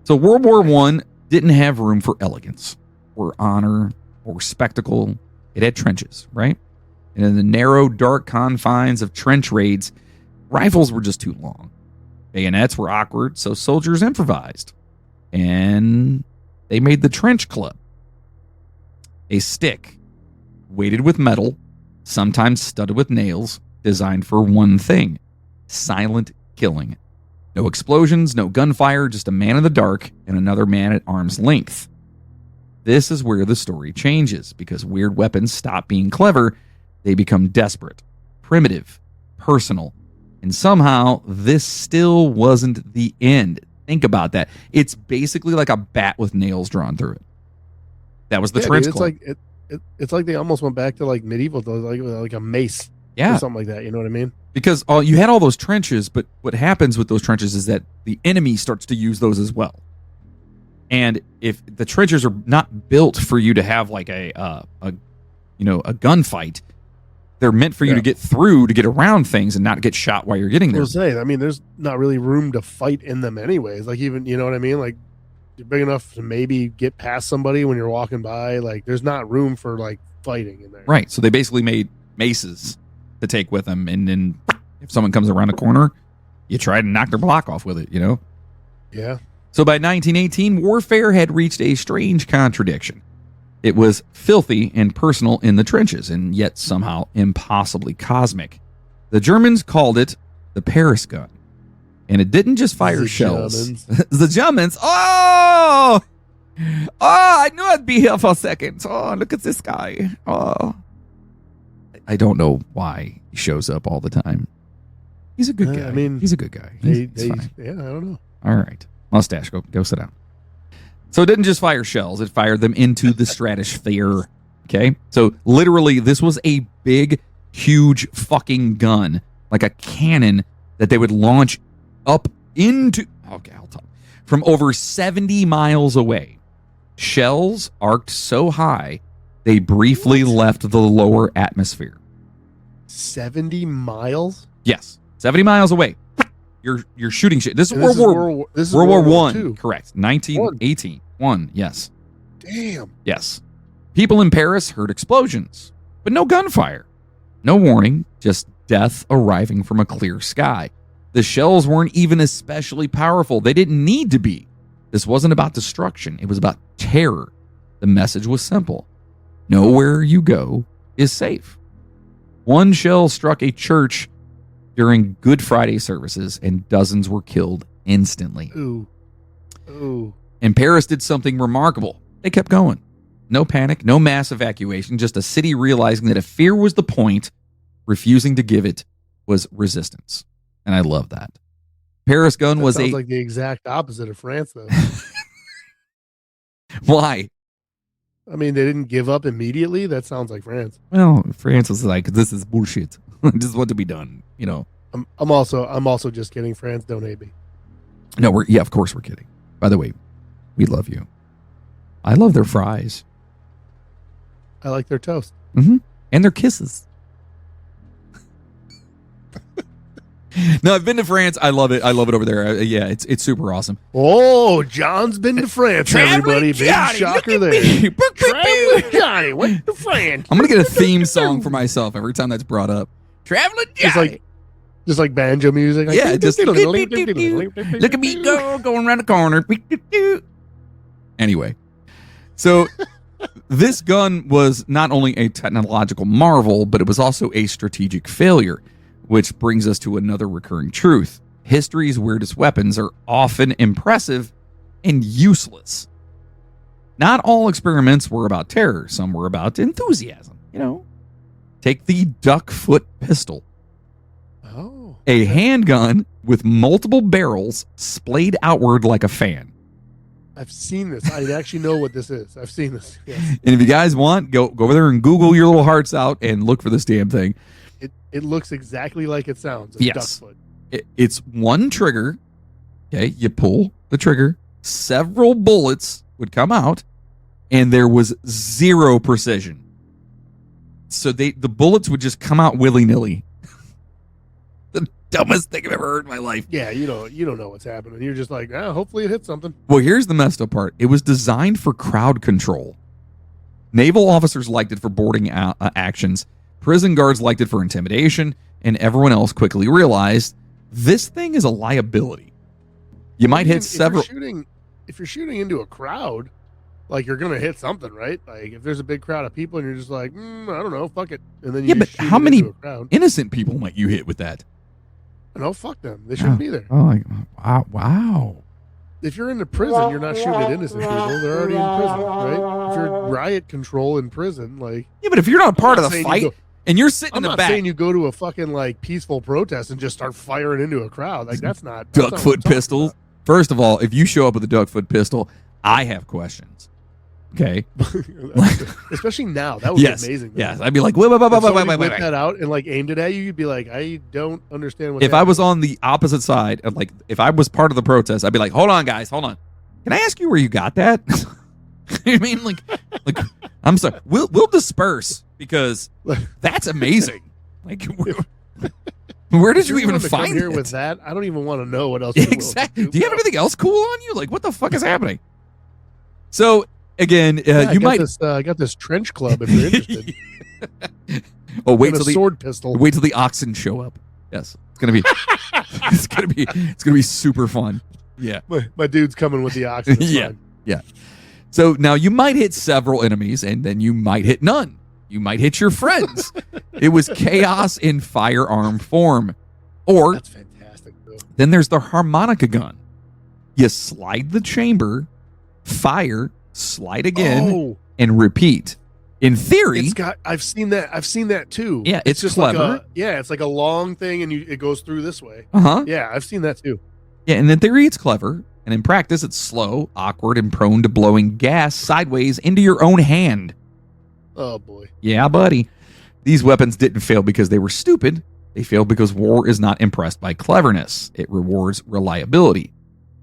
S1: So World War I didn't have room for elegance or honor or spectacle. It had trenches, right? And in the narrow, dark confines of trench raids, rifles were just too long. Bayonets were awkward, so soldiers improvised. And they made the trench club. A stick, weighted with metal, sometimes studded with nails, designed for one thing: silent killing. No explosions, no gunfire, just a man in the dark and another man at arm's length. This is where the story changes, because weird weapons stop being clever. They become desperate, primitive, personal. And somehow, this still wasn't the end. Think about that. It's basically like a bat with nails drawn through it. That was the trench club.
S2: It's like they almost went back to like medieval, like a mace, or something like that. You know what I mean?
S1: Because you had all those trenches, but what happens with those trenches is that the enemy starts to use those as well. And if the trenches are not built for you to have like a gunfight, they're meant for you to get through, to get around things and not get shot while you're getting there.
S2: I mean, there's not really room to fight in them anyways. Like, even, you know what I mean? Like, you're big enough to maybe get past somebody when you're walking by. Like, there's not room for like fighting in there.
S1: Right. So they basically made maces to take with them. And then if someone comes around a corner, you try to knock their block off with it,
S2: Yeah.
S1: So by 1918, warfare had reached a strange contradiction. It was filthy and personal in the trenches, and yet somehow impossibly cosmic. The Germans called it the Paris gun. And it didn't just fire shells. The Germans. Oh, I knew I'd be here for a second. Oh, look at this guy. Oh. I don't know why he shows up all the time. He's a good guy.
S2: I mean,
S1: he's a good guy. He's fine.
S2: Yeah, I don't know.
S1: All right. Mustache, go sit down. So it didn't just fire shells, it fired them into the stratosphere. Okay? So literally, this was a big, huge fucking gun, like a cannon that they would launch up into, okay, I'll talk, from over 70 miles away. Shells arced so high, they briefly left the lower atmosphere.
S2: 70 miles?
S1: Yes, 70 miles away. You're shooting shit. This is World War One. Correct. 1918. One. Yes.
S2: Damn.
S1: Yes. People in Paris heard explosions, but no gunfire. No warning, just death arriving from a clear sky. The shells weren't even especially powerful. They didn't need to be. This wasn't about destruction. It was about terror. The message was simple. Nowhere you go is safe. One shell struck a church during Good Friday services, and dozens were killed instantly.
S2: Ooh.
S1: And Paris did something remarkable. They kept going. No panic, no mass evacuation, just a city realizing that if fear was the point, refusing to give it was resistance. And I love that. Paris gun was
S2: sounds like the exact opposite of France, though.
S1: Why?
S2: I mean, they didn't give up immediately. That sounds like France.
S1: Well, France was like, this is bullshit. This is what to be done, you know.
S2: I'm also just kidding. France, don't hate me.
S1: No, of course we're kidding. By the way, we love you. I love their fries.
S2: I like their toast.
S1: Mm-hmm. And their kisses. No, I've been to France. I love it. I love it over there. Yeah, it's super awesome.
S2: Oh, John's been to France, everybody. Big
S1: Johnny,
S2: shocker there. Traveling Johnny went to France.
S1: I'm going to get a theme song for myself every time that's brought up. Traveling Johnny.
S2: Just like banjo music. Like,
S1: yeah, just look at me go, going around the corner. Anyway, so this gun was not only a technological marvel, but it was also a strategic failure, which brings us to another recurring truth. History's weirdest weapons are often impressive and useless. Not all experiments were about terror. Some were about enthusiasm, you know. Take the duck foot pistol.
S2: Oh.
S1: A handgun with multiple barrels splayed outward like a fan.
S2: I've seen this. I actually know what this is. I've seen this. Yes.
S1: And if you guys want, go over there and Google your little hearts out and look for this damn thing.
S2: It looks exactly like it sounds.
S1: Yes.
S2: Duck foot.
S1: It's one trigger. Okay, you pull the trigger. Several bullets would come out, and there was zero precision. So the bullets would just come out willy-nilly. The dumbest thing I've ever heard in my life.
S2: Yeah, you don't know what's happening. You're just like, hopefully it hits something.
S1: Well, here's the messed up part. It was designed for crowd control. Naval officers liked it for boarding actions. Prison guards liked it for intimidation, and everyone else quickly realized this thing is a liability. You might hit several.
S2: If you're shooting into a crowd, like you're gonna hit something, right? Like if there's a big crowd of people and you're just like, I don't know, fuck it, and then you
S1: but
S2: just shoot
S1: how
S2: it
S1: many
S2: into a crowd.
S1: innocent people might you hit with that?
S2: No, fuck them. They shouldn't be there.
S1: Oh, wow.
S2: If you're in the prison, you're not shooting at innocent people. They're already in prison, right? If you're riot control in prison, like
S1: Yeah, but if you're not a part of the fight and you're sitting
S2: I'm
S1: in the
S2: not
S1: back,
S2: saying you go to a fucking like peaceful protest and just start firing into a crowd. Like that's not
S1: duck foot pistol. First of all, if you show up with a duck foot pistol, I have questions. Okay,
S2: especially now, that would be amazing. Though.
S1: Yes, I'd be like, wait.
S2: Whip that out and like aimed it at you. You'd be like, I don't understand what.
S1: If I was on the opposite side, of like if I was part of the protest, I'd be like, hold on, guys, hold on. Can I ask you where you got that? I mean, like, I'm sorry. We'll disperse because that's amazing. Like, where did you even find
S2: here
S1: it?
S2: With that? I don't even want to know what else.
S1: Exactly. Do you have anything else cool on you? Like, what the fuck is happening? So again,
S2: I got this trench club if you're interested.
S1: Oh, wait till
S2: sword pistol.
S1: Wait till the oxen show up. Yes, it's gonna be. it's gonna be super fun. Yeah,
S2: my dude's coming with the oxen.
S1: Yeah. So now you might hit several enemies, and then you might hit none. You might hit your friends. It was chaos in firearm form. Or
S2: that's fantastic. Though.
S1: Then there's the harmonica gun. You slide the chamber, fire, slide again, and repeat. In theory,
S2: I've seen that too.
S1: Yeah, it's just
S2: clever. It's like a long thing, and it goes through this way. Yeah, I've seen that too.
S1: Yeah, and in theory, it's clever. And in practice, it's slow, awkward, and prone to blowing gas sideways into your own hand.
S2: Oh, boy.
S1: Yeah, buddy. These weapons didn't fail because they were stupid. They failed because war is not impressed by cleverness. It rewards reliability.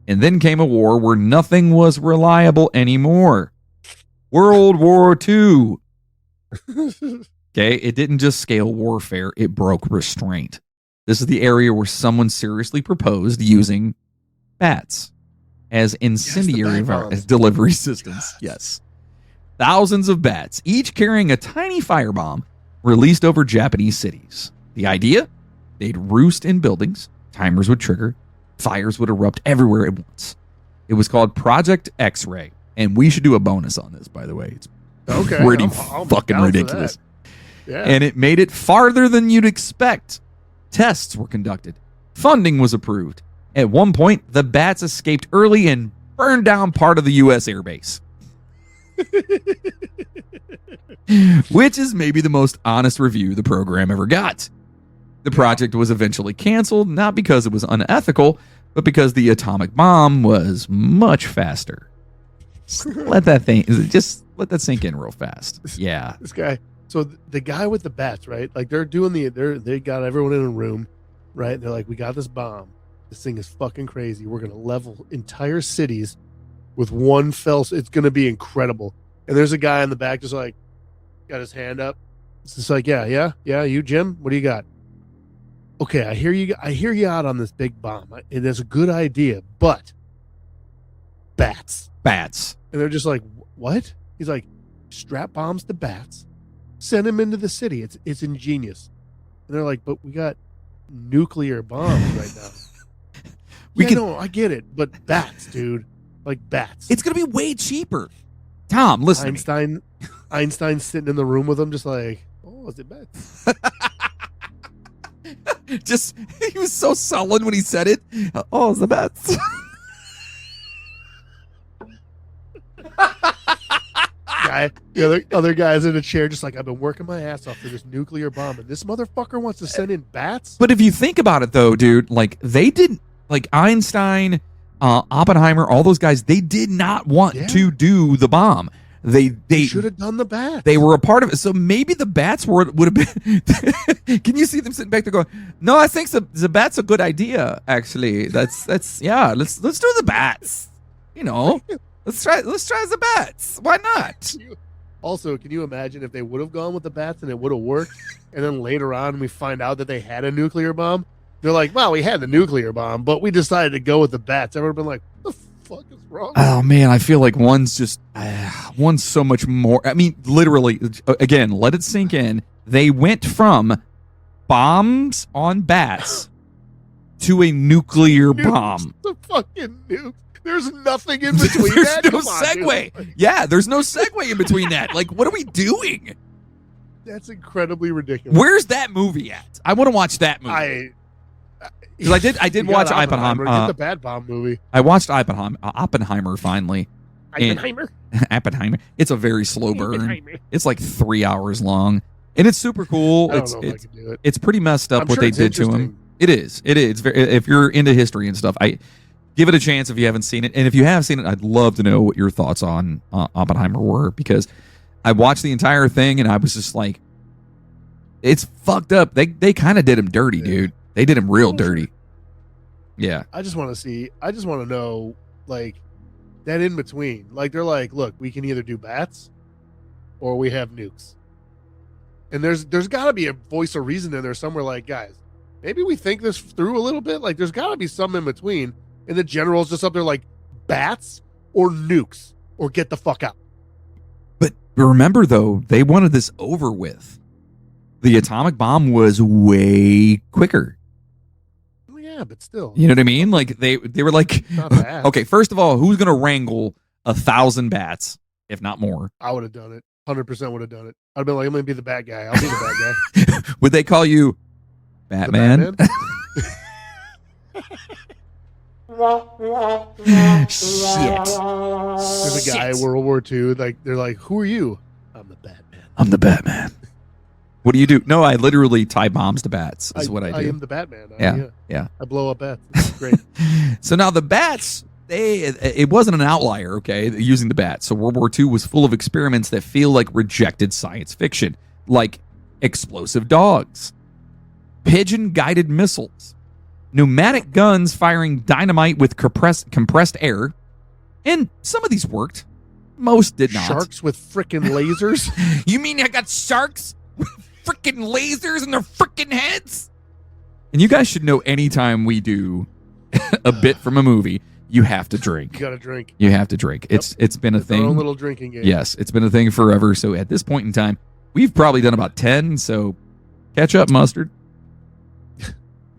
S1: And then came a war where nothing was reliable anymore. World War II. Okay, it didn't just scale warfare. It broke restraint. This is the area where someone seriously proposed using bats as incendiary delivery systems. God. Yes. Thousands of bats, each carrying a tiny firebomb, released over Japanese cities. The idea? They'd roost in buildings, timers would trigger, fires would erupt everywhere at once. It was called Project X-Ray, and we should do a bonus on this, by the way. It's pretty fucking ridiculous.
S2: Yeah.
S1: And it made it farther than you'd expect. Tests were conducted. Funding was approved. At one point, the bats escaped early and burned down part of the U.S. Air Base. Which is maybe the most honest review the program ever got. The project was eventually canceled, not because it was unethical, but because the atomic bomb was much faster. let that sink in real fast. Yeah.
S2: This guy. So the guy with the bats, right? Like they got everyone in a room, right? They're like, we got this bomb. This thing is fucking crazy. We're gonna level entire cities with one fell. It's gonna be incredible. And there's a guy in the back just like got his hand up. It's just like, yeah. You, Jim, what do you got? Okay, I hear you out on this big bomb. It is a good idea, but bats.
S1: And
S2: they're just like, what? He's like, strap bombs to bats, send them into the city. It's ingenious. And they're like, but we got nuclear bombs right now. No, I get it, but bats, dude, like bats.
S1: It's gonna be way cheaper. Tom, listen.
S2: Einstein's sitting in the room with him, just like, oh, is it bats?
S1: Just he was so sullen when he said it. Oh, it's the bats.
S2: The other guy's in a chair, just like, I've been working my ass off for this nuclear bomb, and this motherfucker wants to send in bats.
S1: But if you think about it, though, dude, like they didn't, like Einstein, Oppenheimer, all those guys, they did not want to do the bomb. They
S2: should have done the bats.
S1: They were a part of it. So maybe the bats would have been. Can you see them sitting back there going, "No, I think the bats a good idea. Actually, that's yeah. Let's do the bats. You know, let's try the bats. Why not?"
S2: Also, can you imagine if they would have gone with the bats and it would have worked, and then later on we find out that they had a nuclear bomb? They're like, "Well, we had the nuclear bomb, but we decided to go with the bats." Everyone would have been like, "What the fuck is wrong?"
S1: Oh man, I feel like one's so much more. I mean, literally, again, let it sink in. They went from bombs on bats to a nuclear bomb.
S2: The fucking nuke. There's nothing in between
S1: there's
S2: that.
S1: No segue. Yeah, there's no segue in between that. Like, what are we doing?
S2: That's incredibly ridiculous.
S1: Where's that movie at? I want to watch that movie. Because I did watch Oppenheimer.
S2: Get the bad bomb movie.
S1: I watched Oppenheimer finally. Oppenheimer. It's a very slow burn. It's like 3 hours long, and it's super cool.
S2: I don't know if I can do it.
S1: It's pretty messed up what
S2: sure
S1: they did to him. It is. If you're into history and stuff, I give it a chance if you haven't seen it. And if you have seen it, I'd love to know what your thoughts on Oppenheimer were, because I watched the entire thing and I was just like, it's fucked up. They kind of did him dirty, dude. They did him real dirty. Yeah.
S2: I just want to know, like, that in between. Like, they're like, look, we can either do bats or we have nukes. And there's got to be a voice of reason in there somewhere, like, guys, maybe we think this through a little bit. Like, there's got to be some in between. And the general's just up there like, bats or nukes or get the fuck out.
S1: But remember, though, they wanted this over with. The atomic bomb was way quicker.
S2: Yeah, but still.
S1: You know what I mean? Like, they were like, okay, first of all, who's going to wrangle 1,000 bats, if not more?
S2: I would have done it. 100% would have done it. I'd been like, I'm going to be the bad guy. I'll be the bad
S1: guy. Would they call you Batman? Shit.
S2: There's a guy in World War II. Like, they're like, who are you? I'm the Batman.
S1: I'm the Batman. What do you do? No, I literally tie bombs to bats is what I do.
S2: I am the Batman.
S1: Yeah.
S2: I blow up bats. It's great.
S1: So now the bats, it wasn't an outlier, okay, using the bats. So World War II was full of experiments that feel like rejected science fiction, like explosive dogs, pigeon-guided missiles, pneumatic guns firing dynamite with compressed air, and some of these worked. Most did not.
S2: Sharks with frickin' lasers?
S1: You mean I got sharks with frickin' lasers in their frickin' heads? And you guys should know anytime we do a bit from a movie, you have to drink.
S2: You gotta drink.
S1: You have to drink.
S2: Yep.
S1: It's been a thing.
S2: Our own little drinking game.
S1: Yes, it's been a thing forever. So at this point in time, we've probably done about 10. So catch up, Mustard.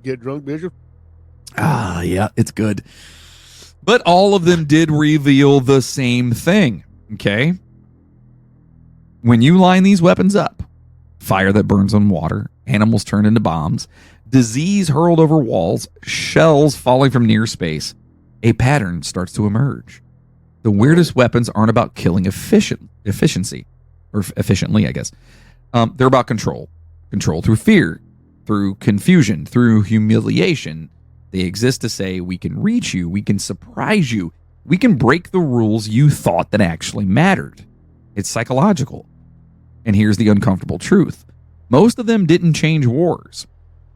S2: Get drunk, Bishop?
S1: Ah, yeah, it's good. But all of them did reveal the same thing, okay? When you line these weapons up, fire that burns on water, animals turned into bombs, disease hurled over walls, shells falling from near space, a pattern starts to emerge. The weirdest weapons aren't about killing efficiency, or efficiently, I guess. They're about control. Control through fear, through confusion, through humiliation. They exist to say, we can reach you, we can surprise you, we can break the rules you thought that actually mattered. It's psychological. And here's the uncomfortable truth. Most of them didn't change wars.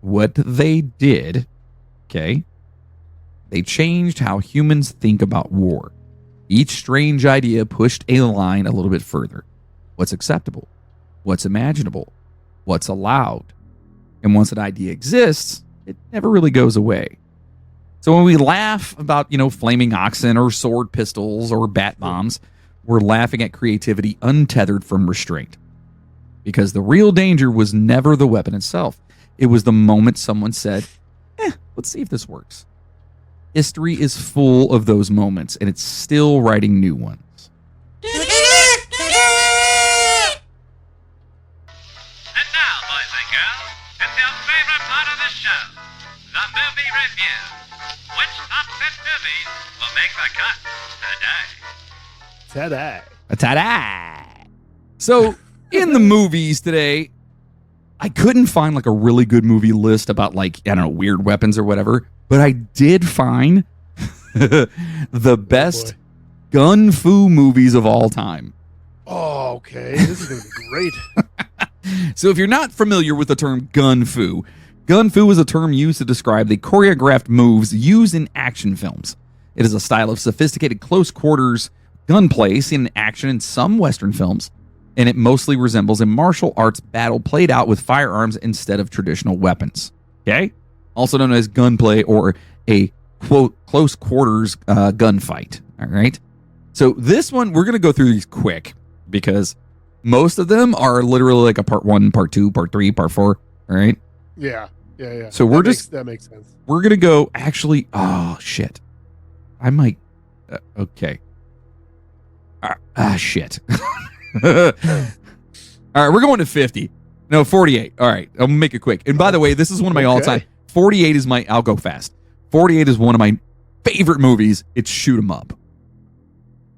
S1: What they did, okay, they changed how humans think about war. Each strange idea pushed a line a little bit further. What's acceptable? What's imaginable? What's allowed? And once an idea exists, it never really goes away. So when we laugh about, flaming oxen or sword pistols or bat bombs, we're laughing at creativity untethered from restraint. Because the real danger was never the weapon itself. It was the moment someone said, let's see if this works. History is full of those moments, and it's still writing new ones.
S4: And now, boys and girls, it's your favorite part of the show, the movie review. Which top 10 movies will make the cut today?
S2: Ta-da.
S1: Ta-da! So, in the movies today, I couldn't find like a really good movie list about weird weapons or whatever, but I did find the best gun fu movies of all time.
S2: Oh, okay. This is going to be great.
S1: So if you're not familiar with the term gun fu is a term used to describe the choreographed moves used in action films. It is a style of sophisticated close quarters gunplay seen in action in some Western films, and it mostly resembles a martial arts battle played out with firearms instead of traditional weapons. Okay? Also known as gunplay or a, quote, close quarters gunfight. All right? So this one, we're going to go through these quick because most of them are literally like a part 1, part 2, part 3, part 4. All right?
S2: Yeah.
S1: So
S2: that makes sense.
S1: We're going to go, actually, oh, shit. I might, okay. Shit. All right, we're going to 50. No, 48. All right, I'll make it quick. And by the way, this is one of my all-time. 48 is I'll go fast. 48 is one of my favorite movies. It's Shoot 'em Up.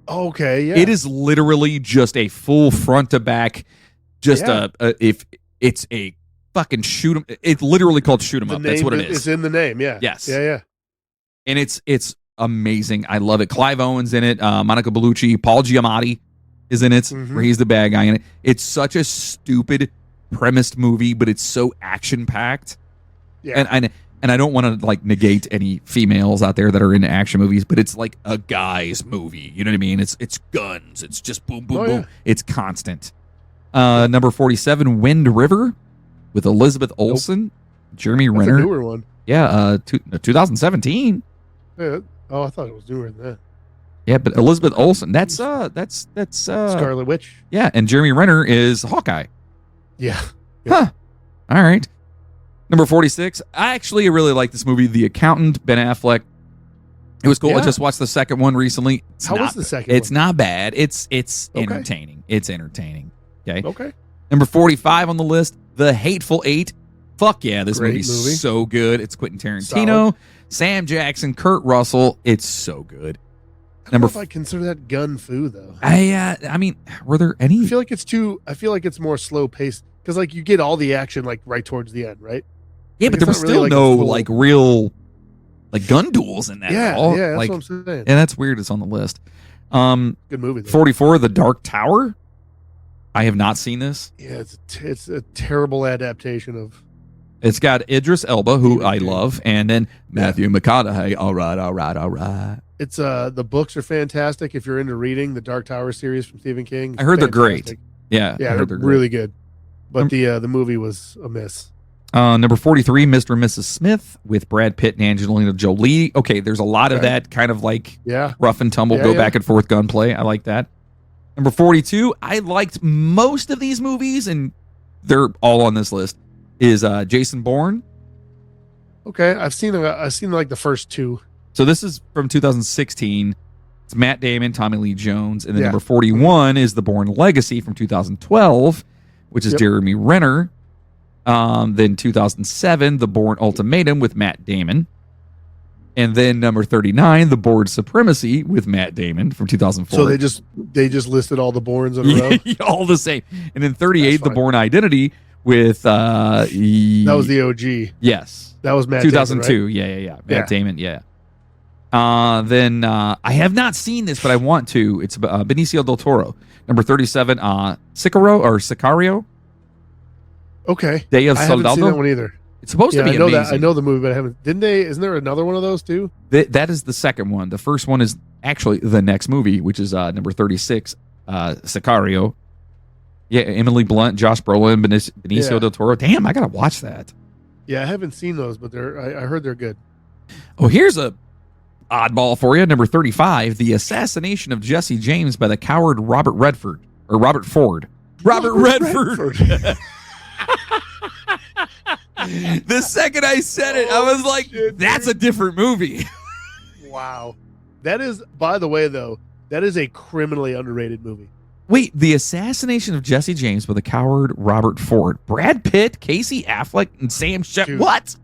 S2: Okay, yeah.
S1: It is literally just a full front to back, if it's a fucking shoot 'em. It's literally called Shoot 'em Up. That's what it is.
S2: It's in the name, yeah.
S1: Yes.
S2: Yeah.
S1: And it's amazing. I love it. Clive Owen's in it. Monica Bellucci, Paul Giamatti is in it, where he's the bad guy in it. It's such a stupid premised movie, but it's so action packed.
S2: Yeah.
S1: And I don't want to negate any females out there that are into action movies, but it's like a guy's movie. You know what I mean? It's guns. It's just boom, boom, boom. Yeah. It's constant. Number 47, Wind River, with Elizabeth Olsen, Jeremy Renner.
S2: That's a newer one.
S1: Yeah, 2017.
S2: Yeah. Oh, I thought it was newer than that.
S1: Yeah, but Elizabeth Olsen, that's
S2: Scarlet Witch.
S1: Yeah, and Jeremy Renner is Hawkeye.
S2: Yeah.
S1: Huh. All right. Number 46. I actually really like this movie, The Accountant, Ben Affleck. It was cool. I just watched the second one recently.
S2: How was the second one?
S1: It's not bad. It's entertaining. It's entertaining. Okay.
S2: Okay.
S1: Number 45 on the list, The Hateful Eight. Fuck yeah, this movie's
S2: movie.
S1: So good. It's Quentin Tarantino,
S2: Solid.
S1: Sam Jackson, Kurt Russell. It's so good.
S2: I don't know if I consider that gun fu though.
S1: I mean, were there any?
S2: I feel like it's more slow paced because you get all the action right towards the end, right?
S1: Yeah, but there was still no real gun duels in that at all.
S2: Yeah, that's what I'm saying.
S1: And that's weird. It's on the list.
S2: Good movie. Though.
S1: 44, The Dark Tower. I have not seen this.
S2: Yeah, it's a terrible adaptation of.
S1: It's got Idris Elba, who I love, and then Matthew McConaughey. All right.
S2: It's the books are fantastic if you're into reading the Dark Tower series from Stephen King.
S1: I heard they're great. Yeah,
S2: they're really good. But the movie was a miss.
S1: Number 43, Mr. and Mrs. Smith with Brad Pitt and Angelina Jolie. Okay, there's a lot of that kind of rough and tumble, go back and forth gunplay. I like that. Number 42, I liked most of these movies, and they're all on this list, is Jason Bourne.
S2: Okay, I've seen the first two.
S1: So this is from 2016. It's Matt Damon, Tommy Lee Jones, and then number 41 is The Bourne Legacy from 2012, which is Jeremy Renner. Then 2007, The Bourne Ultimatum with Matt Damon. And then number 39, The Bourne Supremacy with Matt Damon from 2004.
S2: So they just listed all the Bournes in a row?
S1: All the same. And then 38, The Bourne Identity with... that was
S2: the OG.
S1: Yes.
S2: That was Matt
S1: 2002.
S2: Damon, right?
S1: Yeah. Matt Damon, yeah. Then I have not seen this, but I want to. It's Benicio del Toro. Number 37, Sicario.
S2: Okay.
S1: Day of
S2: I haven't seen that
S1: Soldado.
S2: one either.
S1: It's supposed to
S2: Yeah,
S1: be
S2: I know
S1: amazing.
S2: that. I know the movie, but I haven't. Didn't they? Isn't there another one of those too?
S1: That is the second one. The first one is actually the next movie, which is number 36, Sicario. Yeah, Emily Blunt, Josh Brolin, Benicio
S2: Yeah.
S1: del Toro. Damn, I gotta watch that.
S2: Yeah, I haven't seen those, but I heard they're good.
S1: Oh, here's a oddball for you. Number 35, The Assassination of Jesse James by the coward Robert Ford. Robert Redford. The second I said it, I was like,
S2: shit,
S1: that's a different movie.
S2: Wow. That is, by the way, though, that is a criminally underrated movie.
S1: Wait, The Assassination of Jesse James by the coward Robert Ford. Brad Pitt, Casey Affleck, and Sam Shepard.
S2: Dude.
S1: What?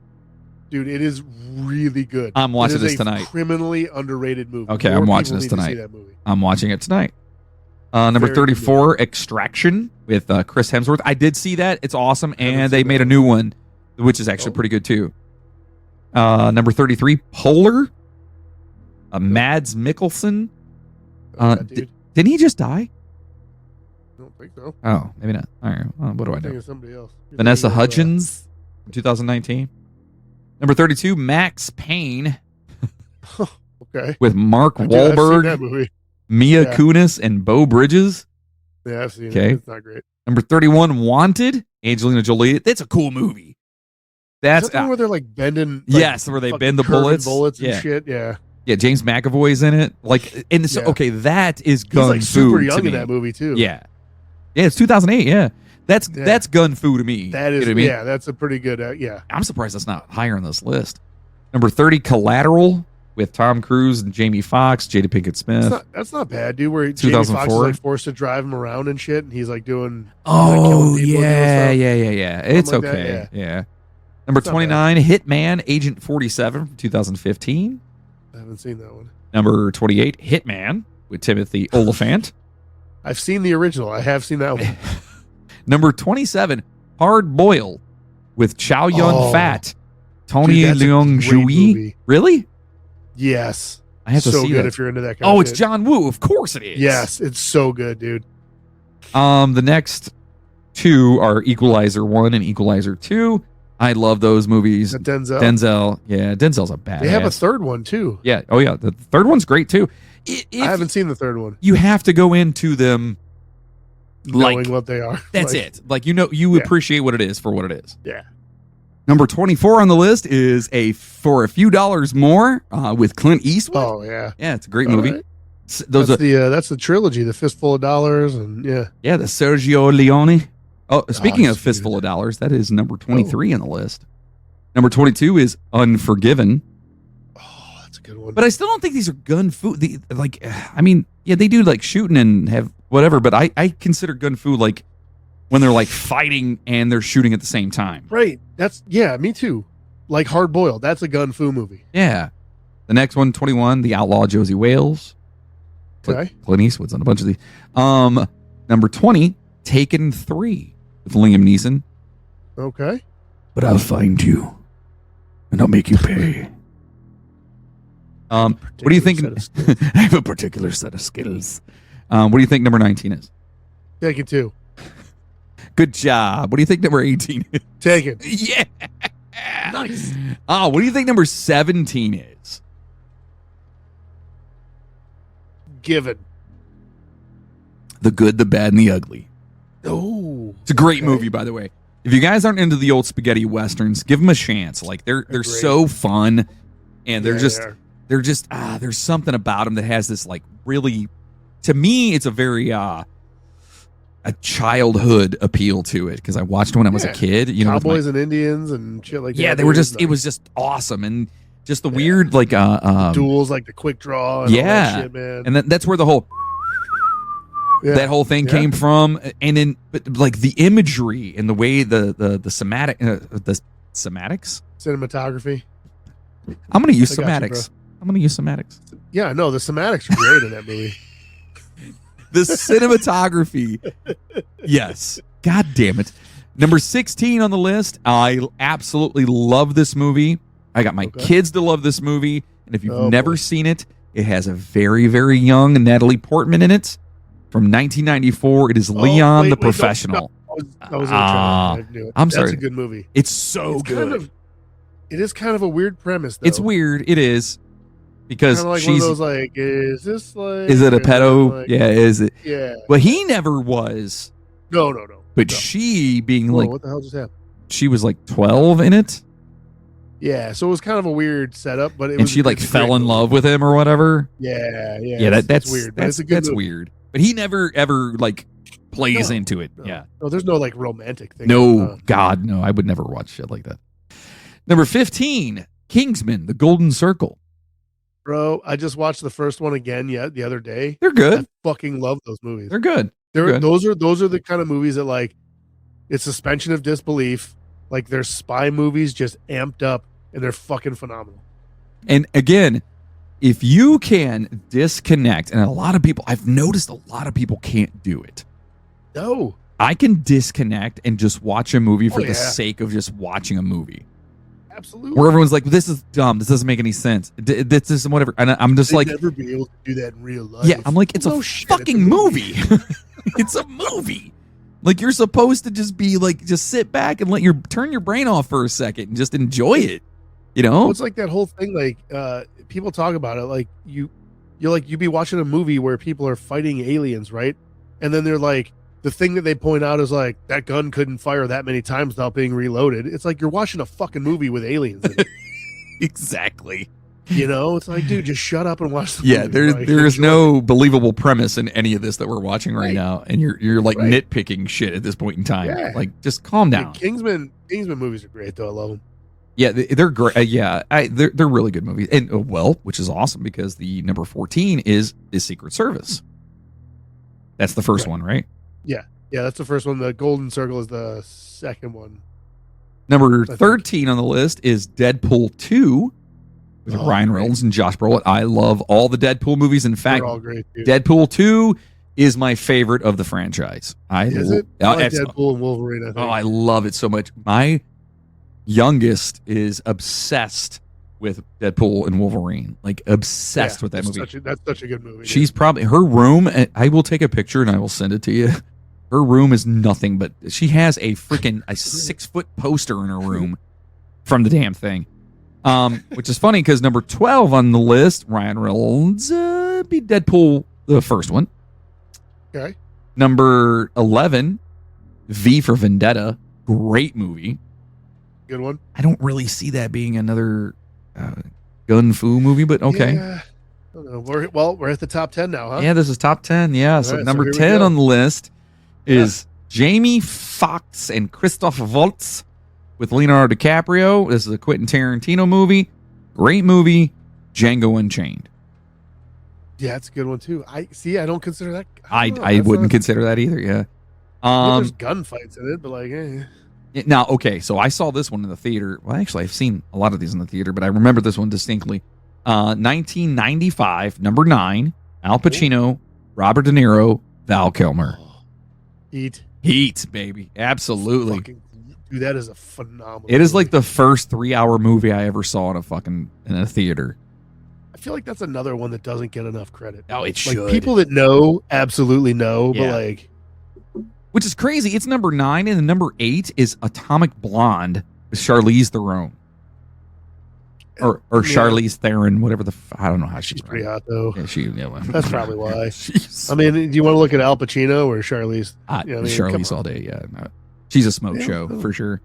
S2: Dude, it is really good.
S1: I'm watching
S2: It is
S1: this
S2: a
S1: tonight.
S2: Criminally underrated movie.
S1: Okay,
S2: More
S1: I'm watching
S2: people
S1: this
S2: need to
S1: tonight.
S2: see that movie.
S1: I'm watching it tonight. Number
S2: Very
S1: 34, Extraction with Chris Hemsworth. I did see that. It's awesome.
S2: Haven't
S1: And they
S2: seen
S1: made
S2: that
S1: a new one, which is actually
S2: Oh.
S1: pretty good too. Number 33, Polar. Mads Mikkelsen.
S2: That dude.
S1: Didn't he just die?
S2: I don't think so.
S1: Oh, maybe not. All right. Well, what do I
S2: I'm
S1: know?
S2: thinking of somebody else. You're
S1: Vanessa
S2: thinking of,
S1: Hudgens, 2019. Number 32, Max Payne
S2: Okay.
S1: with Mark
S2: I've seen that
S1: Wahlberg,
S2: movie.
S1: Mia
S2: Yeah.
S1: Kunis, and Bo Bridges.
S2: Yeah, I've seen
S1: Okay.
S2: it. It's not great.
S1: Number 31, Wanted, Angelina Jolie. That's a cool movie. That's
S2: Is that the one where they're like bending?
S1: yes, where they
S2: fucking
S1: bend the
S2: curving
S1: bullets.
S2: and
S1: Yeah.
S2: shit. Yeah.
S1: Yeah, James McAvoy's in it. Like, and so,
S2: Yeah.
S1: okay, that is
S2: He's
S1: gun
S2: like
S1: fu
S2: super
S1: to
S2: young
S1: me.
S2: in that movie too.
S1: Yeah, it's 2008. Yeah, that's
S2: Yeah.
S1: gun fu to me.
S2: That is.
S1: You know what I mean?
S2: Yeah, that's a pretty good. Yeah.
S1: I'm surprised that's not higher on this list. Number 30, Collateral with Tom Cruise and Jamie Foxx, Jada Pinkett Smith.
S2: That's not bad, dude. Where Jamie Foxx is
S1: 2004?
S2: like forced to drive him around and shit, and he's like doing.
S1: Oh
S2: killing people and
S1: yeah,
S2: doing
S1: yeah. It's
S2: Something like
S1: okay.
S2: that,
S1: Yeah. Number
S2: It's not
S1: 29, Hitman, Agent 47 from 2015.
S2: I haven't seen that one.
S1: Number 28, Hitman with Timothy Oliphant.
S2: I've seen the original. I have seen that one.
S1: Number 27, Hard Boiled with Chow Yun
S2: Oh.
S1: Fat, Tony
S2: Dude, that's a
S1: Leung
S2: great
S1: Jui.
S2: movie.
S1: Really?
S2: Yes.
S1: I have to
S2: so
S1: see
S2: good
S1: that.
S2: if you're into that kind
S1: Oh,
S2: of
S1: it's
S2: shit.
S1: John Woo. Of course it is.
S2: Yes, it's so good, dude.
S1: The next two are Equalizer 1 and Equalizer 2. I love those movies.
S2: That Denzel.
S1: Denzel. Yeah, Denzel's a badass.
S2: They have a third one too.
S1: Yeah. Oh, yeah. The third one's great, too.
S2: I haven't seen the third one.
S1: You have to go into them like
S2: Knowing what they are.
S1: that's
S2: Like,
S1: it. Like, you
S2: Yeah.
S1: appreciate what it is for what it is.
S2: Yeah.
S1: Number 24 on the list is For a Few Dollars More with Clint Eastwood.
S2: Oh yeah.
S1: Yeah, it's a great
S2: All
S1: movie.
S2: right.
S1: Those
S2: That's
S1: are
S2: that's the trilogy, the Fistful of Dollars, and yeah.
S1: yeah, the Sergio Leone. Oh, speaking
S2: Oh,
S1: of Fistful
S2: dude.
S1: of Dollars, that is number 23 on the list. Number 22 is Unforgiven.
S2: Oh, that's a good one.
S1: But I still don't think these are gun fu. I mean, yeah, they do like shooting and have whatever, but I consider gun fu like when they're like fighting and they're shooting at the same time.
S2: Right. That's me too. Like Hard Boiled. That's a gun fu movie.
S1: Yeah. The next one, 21, The Outlaw Josie Wales.
S2: Okay.
S1: Clint Eastwood's on a bunch of these. Number 20, Taken 3 with Liam Neeson.
S2: Okay.
S1: But I'll find you and I'll make you pay. What do you think?
S2: Particular set of skills.
S1: I have a particular set of skills. What do you think number 19 is?
S2: Take it too.
S1: Good job. What do you think number 18 is?
S2: Take it.
S1: Yeah.
S2: Nice.
S1: Oh, what do you think number 17 is?
S2: Given.
S1: The Good, the Bad, and the Ugly.
S2: Oh.
S1: It's a great
S2: Okay.
S1: movie, by the way. If you guys aren't into the old spaghetti westerns, give them a chance. Like they're
S2: Agreed.
S1: so fun, and they're
S2: Yeah,
S1: just
S2: they are.
S1: they're just there's something about them that has this like really, to me, it's a very a childhood appeal to it because I watched when I was a
S2: Yeah.
S1: kid. You know, with my-
S2: Cowboys and Indians and shit like that.
S1: yeah, they were
S2: dude.
S1: just it
S2: Like,
S1: was just awesome and just the
S2: Yeah.
S1: weird like
S2: duels, like the quick draw. And all
S1: yeah,
S2: that shit, man.
S1: and that's where the whole
S2: Yeah.
S1: that whole thing
S2: Yeah.
S1: came from, and then but like the imagery and the way the somatic the somatics.
S2: Cinematography.
S1: I'm gonna use
S2: I got you,
S1: somatics. I'm gonna use somatics.
S2: Yeah, no, the somatics are great in that movie.
S1: The cinematography. Yes. God damn it. Number 16 on the list. I absolutely love this movie. I got my
S2: Okay.
S1: kids to love this movie. And if you've
S2: Oh,
S1: never
S2: boy.
S1: seen it, it has a very, very young Natalie Portman in it. From 1994, it is Leon the Professional.
S2: I was gonna try that. I knew it.
S1: I'm
S2: That's
S1: sorry.
S2: a good movie.
S1: It's so
S2: It's
S1: good.
S2: it is kind of a weird premise, though.
S1: It's weird. It is. Because
S2: Kind of like
S1: she's...
S2: one of those, like, is this like...
S1: Is it a
S2: and
S1: pedo?
S2: then, like,
S1: Yeah, is it?
S2: Yeah.
S1: Well, he never was.
S2: No.
S1: But
S2: No.
S1: she being
S2: Whoa,
S1: like...
S2: what the hell just happened?
S1: She was like 12 in it.
S2: Yeah, so it was kind of a weird setup, but
S1: And she like fell in love with him or whatever.
S2: Yeah.
S1: Yeah, that's
S2: weird. But
S1: That's,
S2: it's a good
S1: that's
S2: movie.
S1: weird. But he never ever like plays
S2: No,
S1: into it.
S2: No.
S1: Yeah.
S2: No, there's no like romantic thing.
S1: No, God, no. I would never watch shit like that. Number 15, Kingsman: The Golden Circle.
S2: Bro, I just watched the first one again the other day.
S1: They're good.
S2: I fucking love those movies.
S1: They're good.
S2: They're
S1: good.
S2: those are the kind of movies that, like, it's suspension of disbelief. Like, they're spy movies just amped up, and they're fucking phenomenal.
S1: And again, if you can disconnect, and I've noticed a lot of people can't do it.
S2: No.
S1: I can disconnect and just watch a movie for
S2: Oh,
S1: the
S2: yeah.
S1: sake of just watching a movie.
S2: Absolutely.
S1: Where everyone's like, this is dumb. This doesn't make any sense. This is whatever. And I'm just
S2: They'd
S1: like,
S2: never be able to do that in real life.
S1: yeah, I'm like, it's
S2: No
S1: a
S2: shit,
S1: fucking movie. It's a movie. Like, you're supposed to just be like, just sit back and turn your brain off for a second and just enjoy it. You know?
S2: Well, it's like that whole thing, like, people talk about it, like, you be watching a movie where people are fighting aliens, right? And then they're like, the thing that they point out is like, that gun couldn't fire that many times without being reloaded. It's like you're watching a fucking movie with aliens in it.
S1: Exactly.
S2: You know, it's like, dude, just shut up and watch the
S1: Yeah,
S2: movie. Like,
S1: there is
S2: enjoy
S1: no believable premise in any of this that we're watching right now, and you're like
S2: Right.
S1: nitpicking shit at this point in time.
S2: Yeah.
S1: Like, just calm
S2: it.
S1: down.
S2: Kingsman movies are great, though. I love them.
S1: Yeah, they're great. They're really good movies, and which is awesome because the number 14 is Secret Service. That's the first one, right?
S2: Yeah, that's the first one. The Golden Circle is the second one.
S1: Number
S2: think.
S1: 13 on the list is Deadpool 2 with
S2: Oh,
S1: Ryan
S2: great.
S1: Reynolds and Josh Brolin. I love all the Deadpool movies. In fact,
S2: They're all great, dude.
S1: Deadpool 2 is my favorite of the franchise.
S2: Is it? I like Deadpool and Wolverine, I think.
S1: Oh, I love it so much. My youngest is obsessed with Deadpool and Wolverine. Like, obsessed with that movie.
S2: That's such a good movie. dude.
S1: She's probably, her room, and I will take a picture and I will send it to you. Her room is nothing but, she has a 6-foot poster in her room from the damn thing. Which is funny because number 12 on the list, Ryan Reynolds, be Deadpool, the first one.
S2: Okay.
S1: Number 11, V for Vendetta. Great movie.
S2: Good one.
S1: I don't really see that being another gun fu movie, but okay.
S2: Yeah. I don't know. We're at the top 10 now, huh?
S1: Yeah, this is top 10. Yeah. So
S2: All right, so
S1: number
S2: here we
S1: 10
S2: go.
S1: on the list is Jamie Foxx and Christoph Waltz with Leonardo DiCaprio. This is a Quentin Tarantino movie. Great movie. Django Unchained.
S2: Yeah, it's a good one too. I don't consider that.
S1: I
S2: don't know, that's
S1: wouldn't
S2: not-
S1: consider that either. Yeah.
S2: there's gunfights in it, but like,
S1: Now, okay, so I saw this one in the theater. Well, actually, I've seen a lot of these in the theater, but I remember this one distinctly. 1995, number 9, Al Pacino, Robert De Niro, Val Kilmer. Heat, baby. Absolutely.
S2: Dude, that is a phenomenal.
S1: It is
S2: movie.
S1: like the first 3-hour movie I ever saw in a theater.
S2: I feel like that's another one that doesn't get enough credit.
S1: Oh, it
S2: Like,
S1: should.
S2: people that know absolutely know,
S1: Yeah.
S2: but like,
S1: Which is crazy. It's number 9, and the number 8 is Atomic Blonde with Charlize Theron. Or
S2: Yeah.
S1: Charlize Theron, whatever I don't know how
S2: she's pretty hot though.
S1: Yeah, well,
S2: That's probably why.
S1: she's
S2: I mean, do you want to look at Al Pacino or Charlize?
S1: hot.
S2: You know what I mean?
S1: Charlize
S2: Come
S1: all
S2: on.
S1: day. Yeah, no. She's a smoke
S2: Yeah,
S1: show
S2: no.
S1: for sure.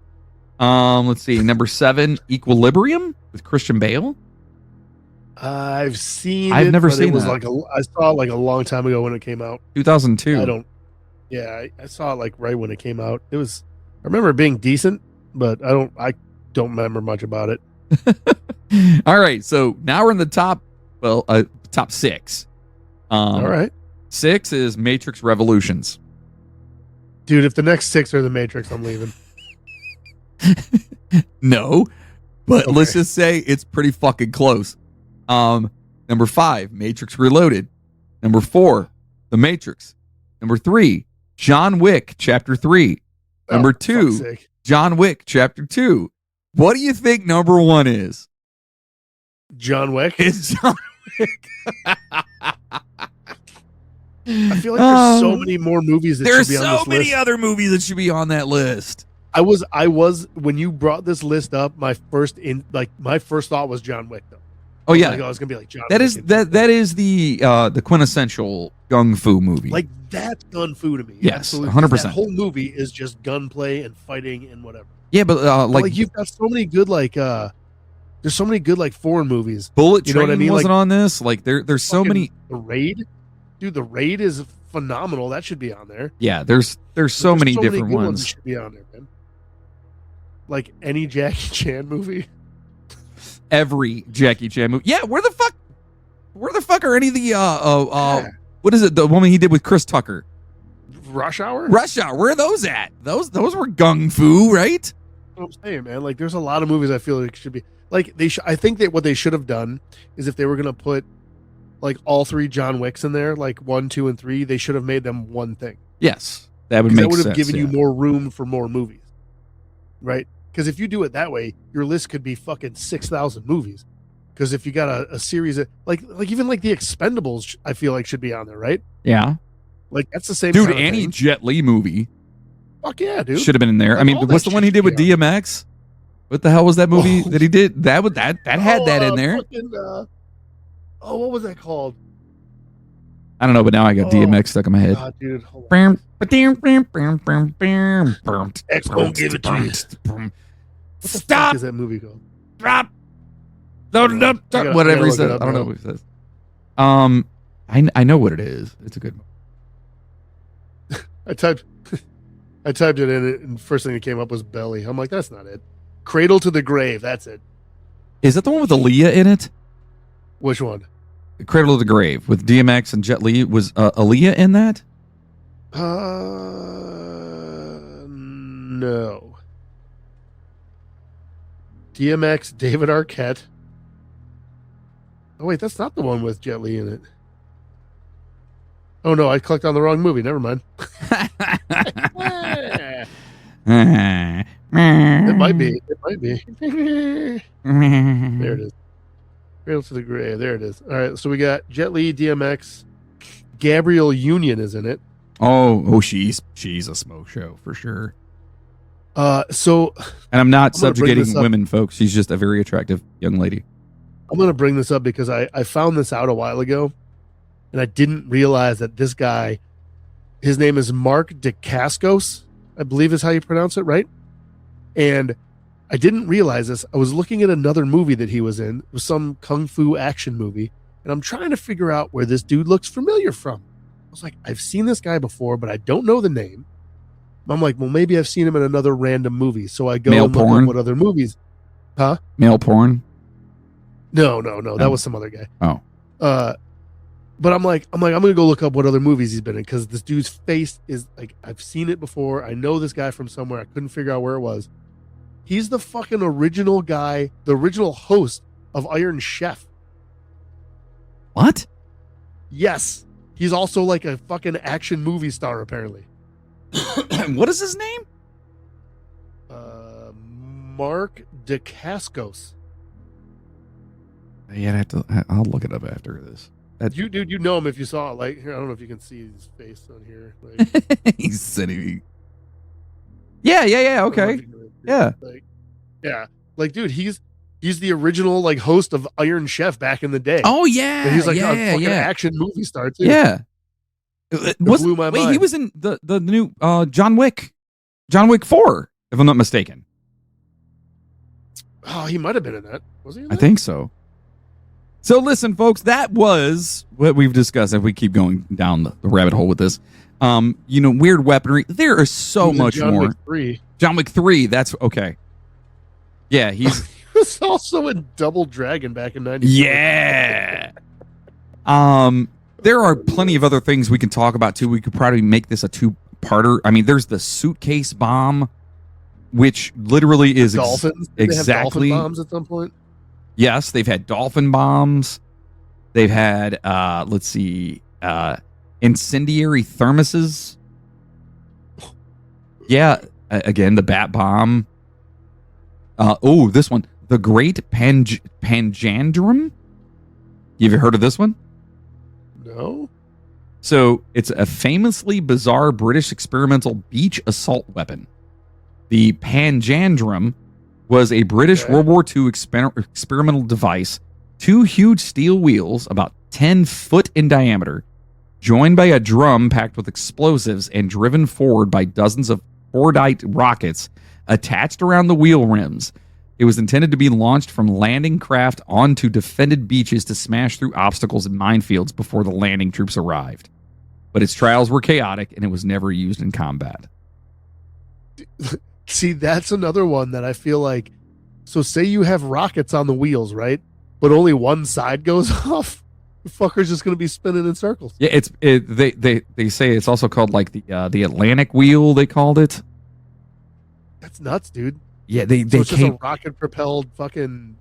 S1: Let's see. Number 7, Equilibrium with Christian Bale.
S2: I've seen.
S1: I've
S2: it,
S1: never
S2: but
S1: seen
S2: it. Was
S1: that.
S2: I saw it like a long time ago when it came out.
S1: 2002.
S2: I don't. Yeah, I saw it like right when it came out. It was. I remember it being decent, but I don't remember much about it.
S1: All right, so now we're in the top. Well, top 6.
S2: All right,
S1: 6 is Matrix Revolutions.
S2: dude. If the next 6 are the Matrix, I'm leaving.
S1: No, but
S2: Okay.
S1: let's just say it's pretty fucking close. Number 5, Matrix Reloaded. Number 4, The Matrix. Number 3, John Wick Chapter 3. Number
S2: Oh,
S1: 2,
S2: fuck's sake.
S1: John Wick Chapter 2. What do you think number 1 is?
S2: John Wick.
S1: It's John Wick.
S2: I feel like there's so many more movies that
S1: There's
S2: should be on
S1: so
S2: this
S1: many
S2: list.
S1: other movies that should be on that list.
S2: I was when you brought this list up, my first thought was John Wick though.
S1: Oh yeah,
S2: Like, oh, it's gonna be like John
S1: that
S2: Wick.
S1: is that is the quintessential gung fu movie.
S2: Like that's gun fu to me.
S1: Yes,
S2: Absolutely.
S1: 100%.
S2: That whole movie is just gunplay and fighting and whatever.
S1: yeah, but
S2: But,
S1: like
S2: you've got so many good there's so many good like foreign movies.
S1: Bullet
S2: You know
S1: Train
S2: what I mean?
S1: wasn't
S2: Like,
S1: on this. Like there's so
S2: Fucking
S1: many.
S2: The Raid, dude. The Raid is phenomenal. That should be on there.
S1: Yeah, there's so
S2: There's
S1: many
S2: good
S1: different
S2: ones
S1: ones.
S2: that should be on there, man. Like any Jackie Chan movie.
S1: Every Jackie Chan movie. Yeah, where the fuck are any of the
S2: Yeah.
S1: what is it? The woman he did with Chris Tucker.
S2: Rush Hour.
S1: Rush Hour. Where are those at? Those were gung fu, right?
S2: That's what I'm saying, man. Like, there's a lot of movies I feel like should be like I think that what they should have done is if they were gonna put like all three John Wicks in there, like 1, 2, and 3, they should have made them one thing.
S1: Yes, that would
S2: 'Cause
S1: make
S2: that would have
S1: sense.
S2: given
S1: yeah.
S2: you more room for more movies, right? Because if you do it that way, your list could be fucking 6,000 movies. Because if you got a series of like even like the Expendables, I feel like should be on there, right?
S1: Yeah,
S2: Like that's the same.
S1: dude.
S2: kind of
S1: Any
S2: thing.
S1: Jet Li movie
S2: Fuck yeah, dude.
S1: should have been in there. I
S2: Like,
S1: mean,
S2: all
S1: what's
S2: that
S1: the one
S2: shit
S1: he did
S2: should
S1: with
S2: be on
S1: DMX? What the hell was that movie
S2: Oh.
S1: that he did? That had that in there.
S2: Fucking, what was that called?
S1: I don't know, but now I got
S2: Oh.
S1: DMX stuck in my head.
S2: God, dude. Hold on.
S1: Bam,
S2: X won't give it to you. What the fuck
S1: Stop!
S2: is that movie called?
S1: Drop! Load it up!
S2: I gotta
S1: Whatever he
S2: look it
S1: says.
S2: up
S1: I don't know
S2: now.
S1: what he says. I know what it is. It's a good movie.
S2: I typed it in, and first thing that came up was Belly. I'm like, that's not it. Cradle to the Grave. That's it.
S1: Is that the one with Aaliyah in it?
S2: Which one?
S1: Cradle to the Grave with DMX and Jet Li. Was Aaliyah in that?
S2: No. DMX, David Arquette. Oh wait, that's not the one with Jet Li in it. Oh no, I clicked on the wrong movie. Never mind. It might be. It might be. There it is. Cradle to the Grave. There it is. All right, so we got Jet Li, DMX, Gabrielle Union is in it.
S1: Oh, she's a smoke show for sure.
S2: So
S1: And I'm not
S2: I'm gonna bring
S1: subjugating
S2: this up.
S1: women, folks. She's just a very attractive young lady.
S2: I'm going to bring this up because I found this out a while ago, and I didn't realize that this guy, his name is Mark Dacascos, I believe is how you pronounce it, right? And I didn't realize this. I was looking at another movie that he was in. It was some kung fu action movie, and I'm trying to figure out where this dude looks familiar from. I was like, I've seen this guy before, but I don't know the name. I'm like, well, maybe I've seen him in another random movie. So I go
S1: Male
S2: and look
S1: porn?
S2: up what other movies.
S1: Male porn.
S2: No,
S1: Oh.
S2: that was some other guy.
S1: Oh.
S2: But I'm gonna go look up what other movies he's been in because this dude's face is like I've seen it before. I know this guy from somewhere. I couldn't figure out where it was. He's the fucking original guy, the original host of Iron Chef.
S1: What?
S2: Yes, he's also like a fucking action movie star apparently.
S1: What is his name?
S2: Mark Dacascos.
S1: Yeah, I'll look it up after this.
S2: You know him if you saw it. Like here, I don't know if you can see his face on here. Like,
S1: He's sitting. Yeah.
S2: I don't know
S1: Okay.
S2: if you can-
S1: Yeah.
S2: Like dude, he's the original like host of Iron Chef back in the day.
S1: Oh yeah.
S2: And he's like a
S1: yeah,
S2: fucking
S1: yeah.
S2: action movie star too.
S1: Yeah.
S2: blew my
S1: Wait, he
S2: mind.
S1: was in the new John Wick 4, if I'm not mistaken.
S2: Oh, he might have been in that. Was he? In
S1: I
S2: that?
S1: think so. So listen, folks, that was what we've discussed. If we keep going down the rabbit hole with this, weird weaponry. There is
S2: He
S1: so
S2: was in
S1: much
S2: John
S1: more.
S2: Wick 3.
S1: John Wick 3. That's okay. Yeah, he's
S2: He was also in Double Dragon back in '94.
S1: yeah. There are plenty of other things we can talk about too. We could probably make this a 2-parter. I mean, there's the suitcase bomb, which literally is
S2: Dolphins. Did they have
S1: exactly.
S2: dolphin bombs at some point.
S1: Yes, they've had dolphin bombs. They've had incendiary thermoses. Yeah, again, the bat bomb. This one, the Great Panjandrum. You've heard of this one?
S2: No.
S1: So it's a famously bizarre British experimental beach assault weapon. The Panjandrum was a British World War II experimental device. 2 huge steel wheels, about 10 foot in diameter, joined by a drum packed with explosives and driven forward by dozens of Fordite rockets attached around the wheel rims. It was intended to be launched from landing craft onto defended beaches to smash through obstacles and minefields before the landing troops arrived. But its trials were chaotic, and it was never used in combat.
S2: See, that's another one that I feel like. So say you have rockets on the wheels, right? But only one side goes off. The fucker's just going to be spinning in circles.
S1: Yeah, they say it's also called like the Atlantic wheel. They called it.
S2: That's nuts, dude.
S1: Yeah, they
S2: it's
S1: came.
S2: just a rocket propelled fucking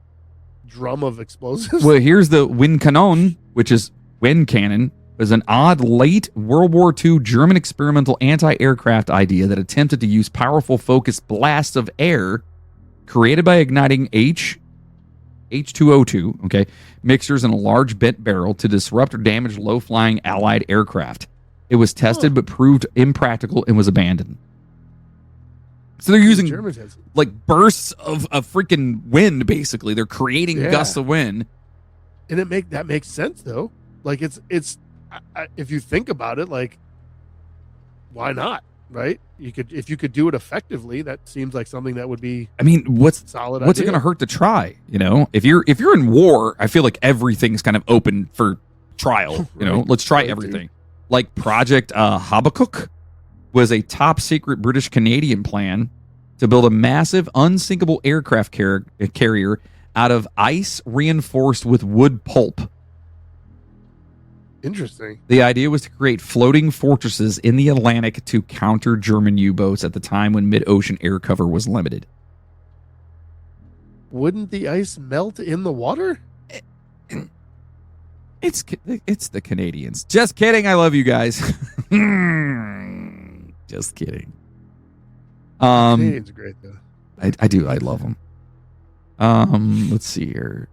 S2: drum of explosives.
S1: Well, here's the Windkanone, which is wind cannon. Was an odd late World War II German experimental anti-aircraft idea that attempted to use powerful focused blasts of air created by igniting H2O2, okay, mixtures in a large bent barrel to disrupt or damage low-flying Allied aircraft. It was tested but proved impractical and was abandoned. So they're using like bursts of freaking wind, basically. They're creating gusts of wind.
S2: And that makes sense though. Like it's if you think about it, like why not? Right? If you could do it effectively, that seems like something that would be.
S1: I mean, what's it
S2: solid?
S1: What's it going to hurt to try? You know, if you're in war, I feel like everything's kind of open for trial. You know, let's try everything. Dude. Like Project Habakkuk was a top secret British Canadian plan to build a massive unsinkable aircraft carrier out of ice reinforced with wood pulp.
S2: Interesting.
S1: The idea was to create floating fortresses in the Atlantic to counter German U-boats at the time when mid-ocean air cover was limited.
S2: Wouldn't the ice melt in the water?
S1: It's the Canadians. Just kidding. I love you guys. Just kidding.
S2: Canadians are great though.
S1: I do. I love them. Let's see here.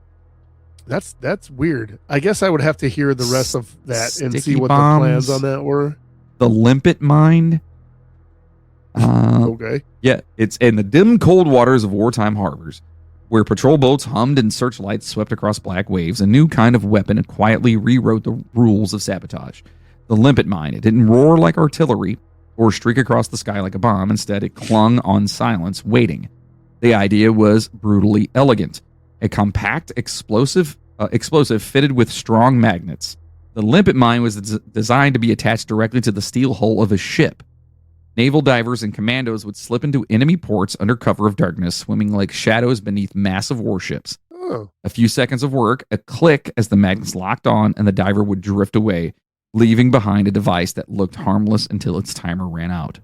S2: That's weird. I guess I would have to hear the rest of that and see what
S1: bombs,
S2: the plans on that were.
S1: The limpet mine.
S2: Okay.
S1: Yeah, it's in the dim, cold waters of wartime harbors, where patrol boats hummed and searchlights swept across black waves. A new kind of weapon quietly rewrote the rules of sabotage. The limpet mine. It didn't roar like artillery or streak across the sky like a bomb. Instead, it clung on silence, waiting. The idea was brutally elegant. A compact explosive fitted with strong magnets. The limpet mine was designed to be attached directly to the steel hull of a ship. Naval divers and commandos would slip into enemy ports under cover of darkness, swimming like shadows beneath massive warships.
S2: Oh.
S1: A few seconds of work, a click as the magnets locked on, and the diver would drift away, leaving behind a device that looked harmless until its timer ran out.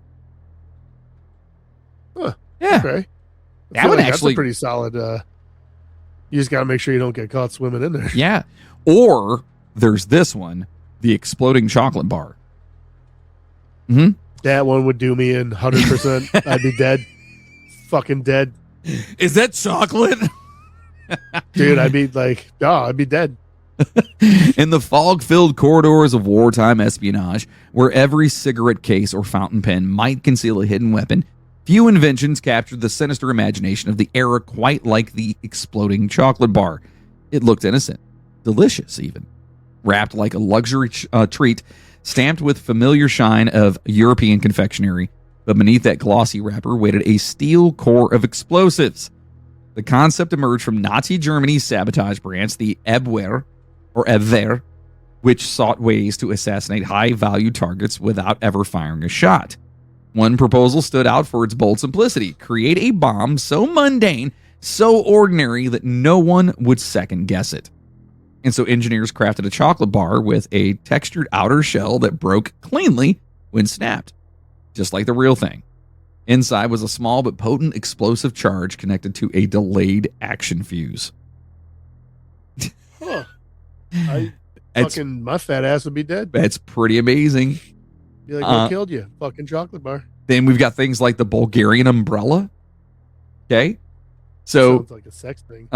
S2: Huh.
S1: Yeah.
S2: Okay.
S1: That would
S2: that's
S1: actually
S2: a pretty solid. You just got to make sure you don't get caught swimming in there.
S1: Yeah. Or there's this one, the exploding chocolate bar. Mm-hmm.
S2: That one would do me in 100%. I'd be dead. Fucking dead.
S1: Is that chocolate?
S2: Dude, I'd be like, I'd be dead.
S1: In the fog-filled corridors of wartime espionage, where every cigarette case or fountain pen might conceal a hidden weapon, few inventions captured the sinister imagination of the era quite like the exploding chocolate bar. It looked innocent, delicious even, wrapped like a luxury treat, stamped with familiar shine of European confectionery, but beneath that glossy wrapper waited a steel core of explosives. The concept emerged from Nazi Germany's sabotage branch, the Abwehr, which sought ways to assassinate high-value targets without ever firing a shot. One proposal stood out for its bold simplicity: create a bomb so mundane, so ordinary that no one would second guess it. And so engineers crafted a chocolate bar with a textured outer shell that broke cleanly when snapped, just like the real thing. Inside was a small but potent explosive charge connected to a delayed action fuse.
S2: Huh. My fat ass would be dead.
S1: That's pretty amazing.
S2: Be like, what killed you? Fucking chocolate bar.
S1: Then we've got things like the Bulgarian umbrella. Okay. So,
S2: sounds like a sex thing.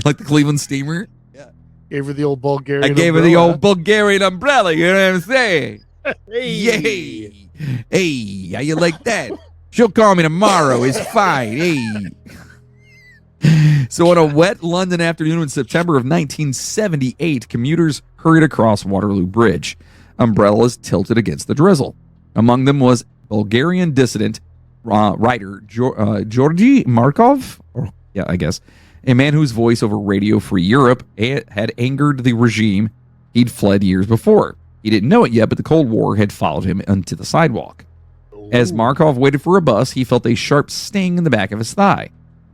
S1: Like the Cleveland Steamer.
S2: Gave her the old Bulgarian.
S1: I gave her the old Bulgarian umbrella. You know what I'm saying?
S2: Hey.
S1: Yay! Hey, how you like that? She'll call me tomorrow. It's fine. Hey. So on a wet London afternoon in September of 1978, commuters hurried across Waterloo Bridge. Umbrellas tilted against the drizzle. Among them was Bulgarian dissident writer Georgy Markov, I guess, a man whose voice over Radio Free Europe had angered the regime he'd fled years before. He didn't know it yet, but the Cold War had followed him onto the sidewalk. As Markov waited for a bus, he felt a sharp sting in the back of his thigh.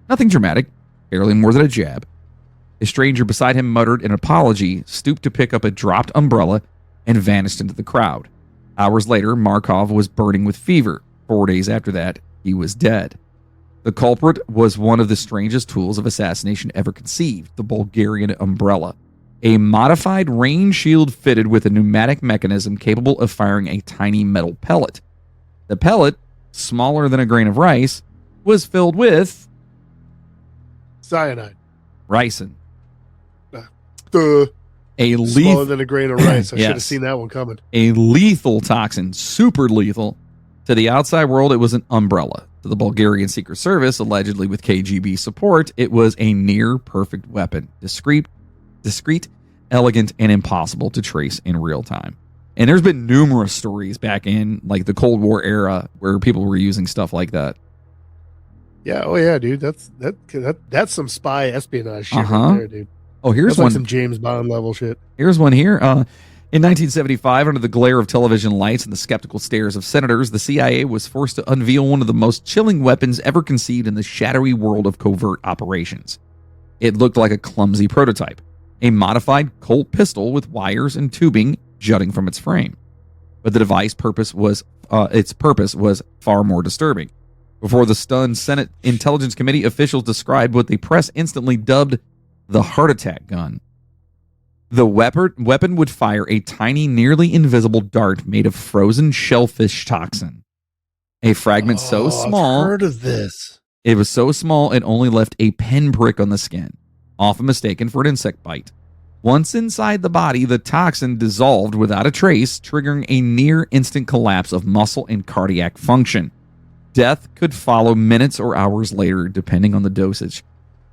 S1: Nothing dramatic, barely more than a jab. A stranger beside him muttered an apology, stooped to pick up a dropped umbrella, and vanished into the crowd. Hours later, Markov was burning with fever. 4 days after that, he was dead. The culprit was one of the strangest tools of assassination ever conceived, the Bulgarian umbrella, a modified rain shield fitted with a pneumatic mechanism capable of firing a tiny metal pellet. The pellet, smaller than a grain of rice, was filled with
S2: cyanide.
S1: ricin.
S2: Smaller
S1: A
S2: than a grain of rice. I
S1: Yes.
S2: should have seen that one coming.
S1: A lethal toxin, super lethal. To the outside world, it was an umbrella. To the Bulgarian Secret Service, allegedly with KGB support, it was a near-perfect weapon. Discreet, elegant, and impossible to trace in real time. And there's been numerous stories back in like the Cold War era where people were using stuff like that.
S2: Yeah. Oh yeah, dude. That's some spy espionage shit right there, dude.
S1: Oh, here's
S2: That's
S1: one.
S2: like some James Bond level shit.
S1: Here's one here. In 1975, under the glare of television lights and the skeptical stares of senators, the CIA was forced to unveil one of the most chilling weapons ever conceived in the shadowy world of covert operations. It looked like a clumsy prototype, a modified Colt pistol with wires and tubing jutting from its frame. But the device's purpose was far more disturbing. Before the stunned Senate Intelligence Committee, officials described what the press instantly dubbed the heart attack gun. The weapon would fire a tiny, nearly invisible dart made of frozen shellfish toxin. A fragment so small,
S2: I've heard of this.
S1: it was so small it only left a pinprick on the skin, often mistaken for an insect bite. Once inside the body, the toxin dissolved without a trace, triggering a near-instant collapse of muscle and cardiac function. Death could follow minutes or hours later, depending on the dosage.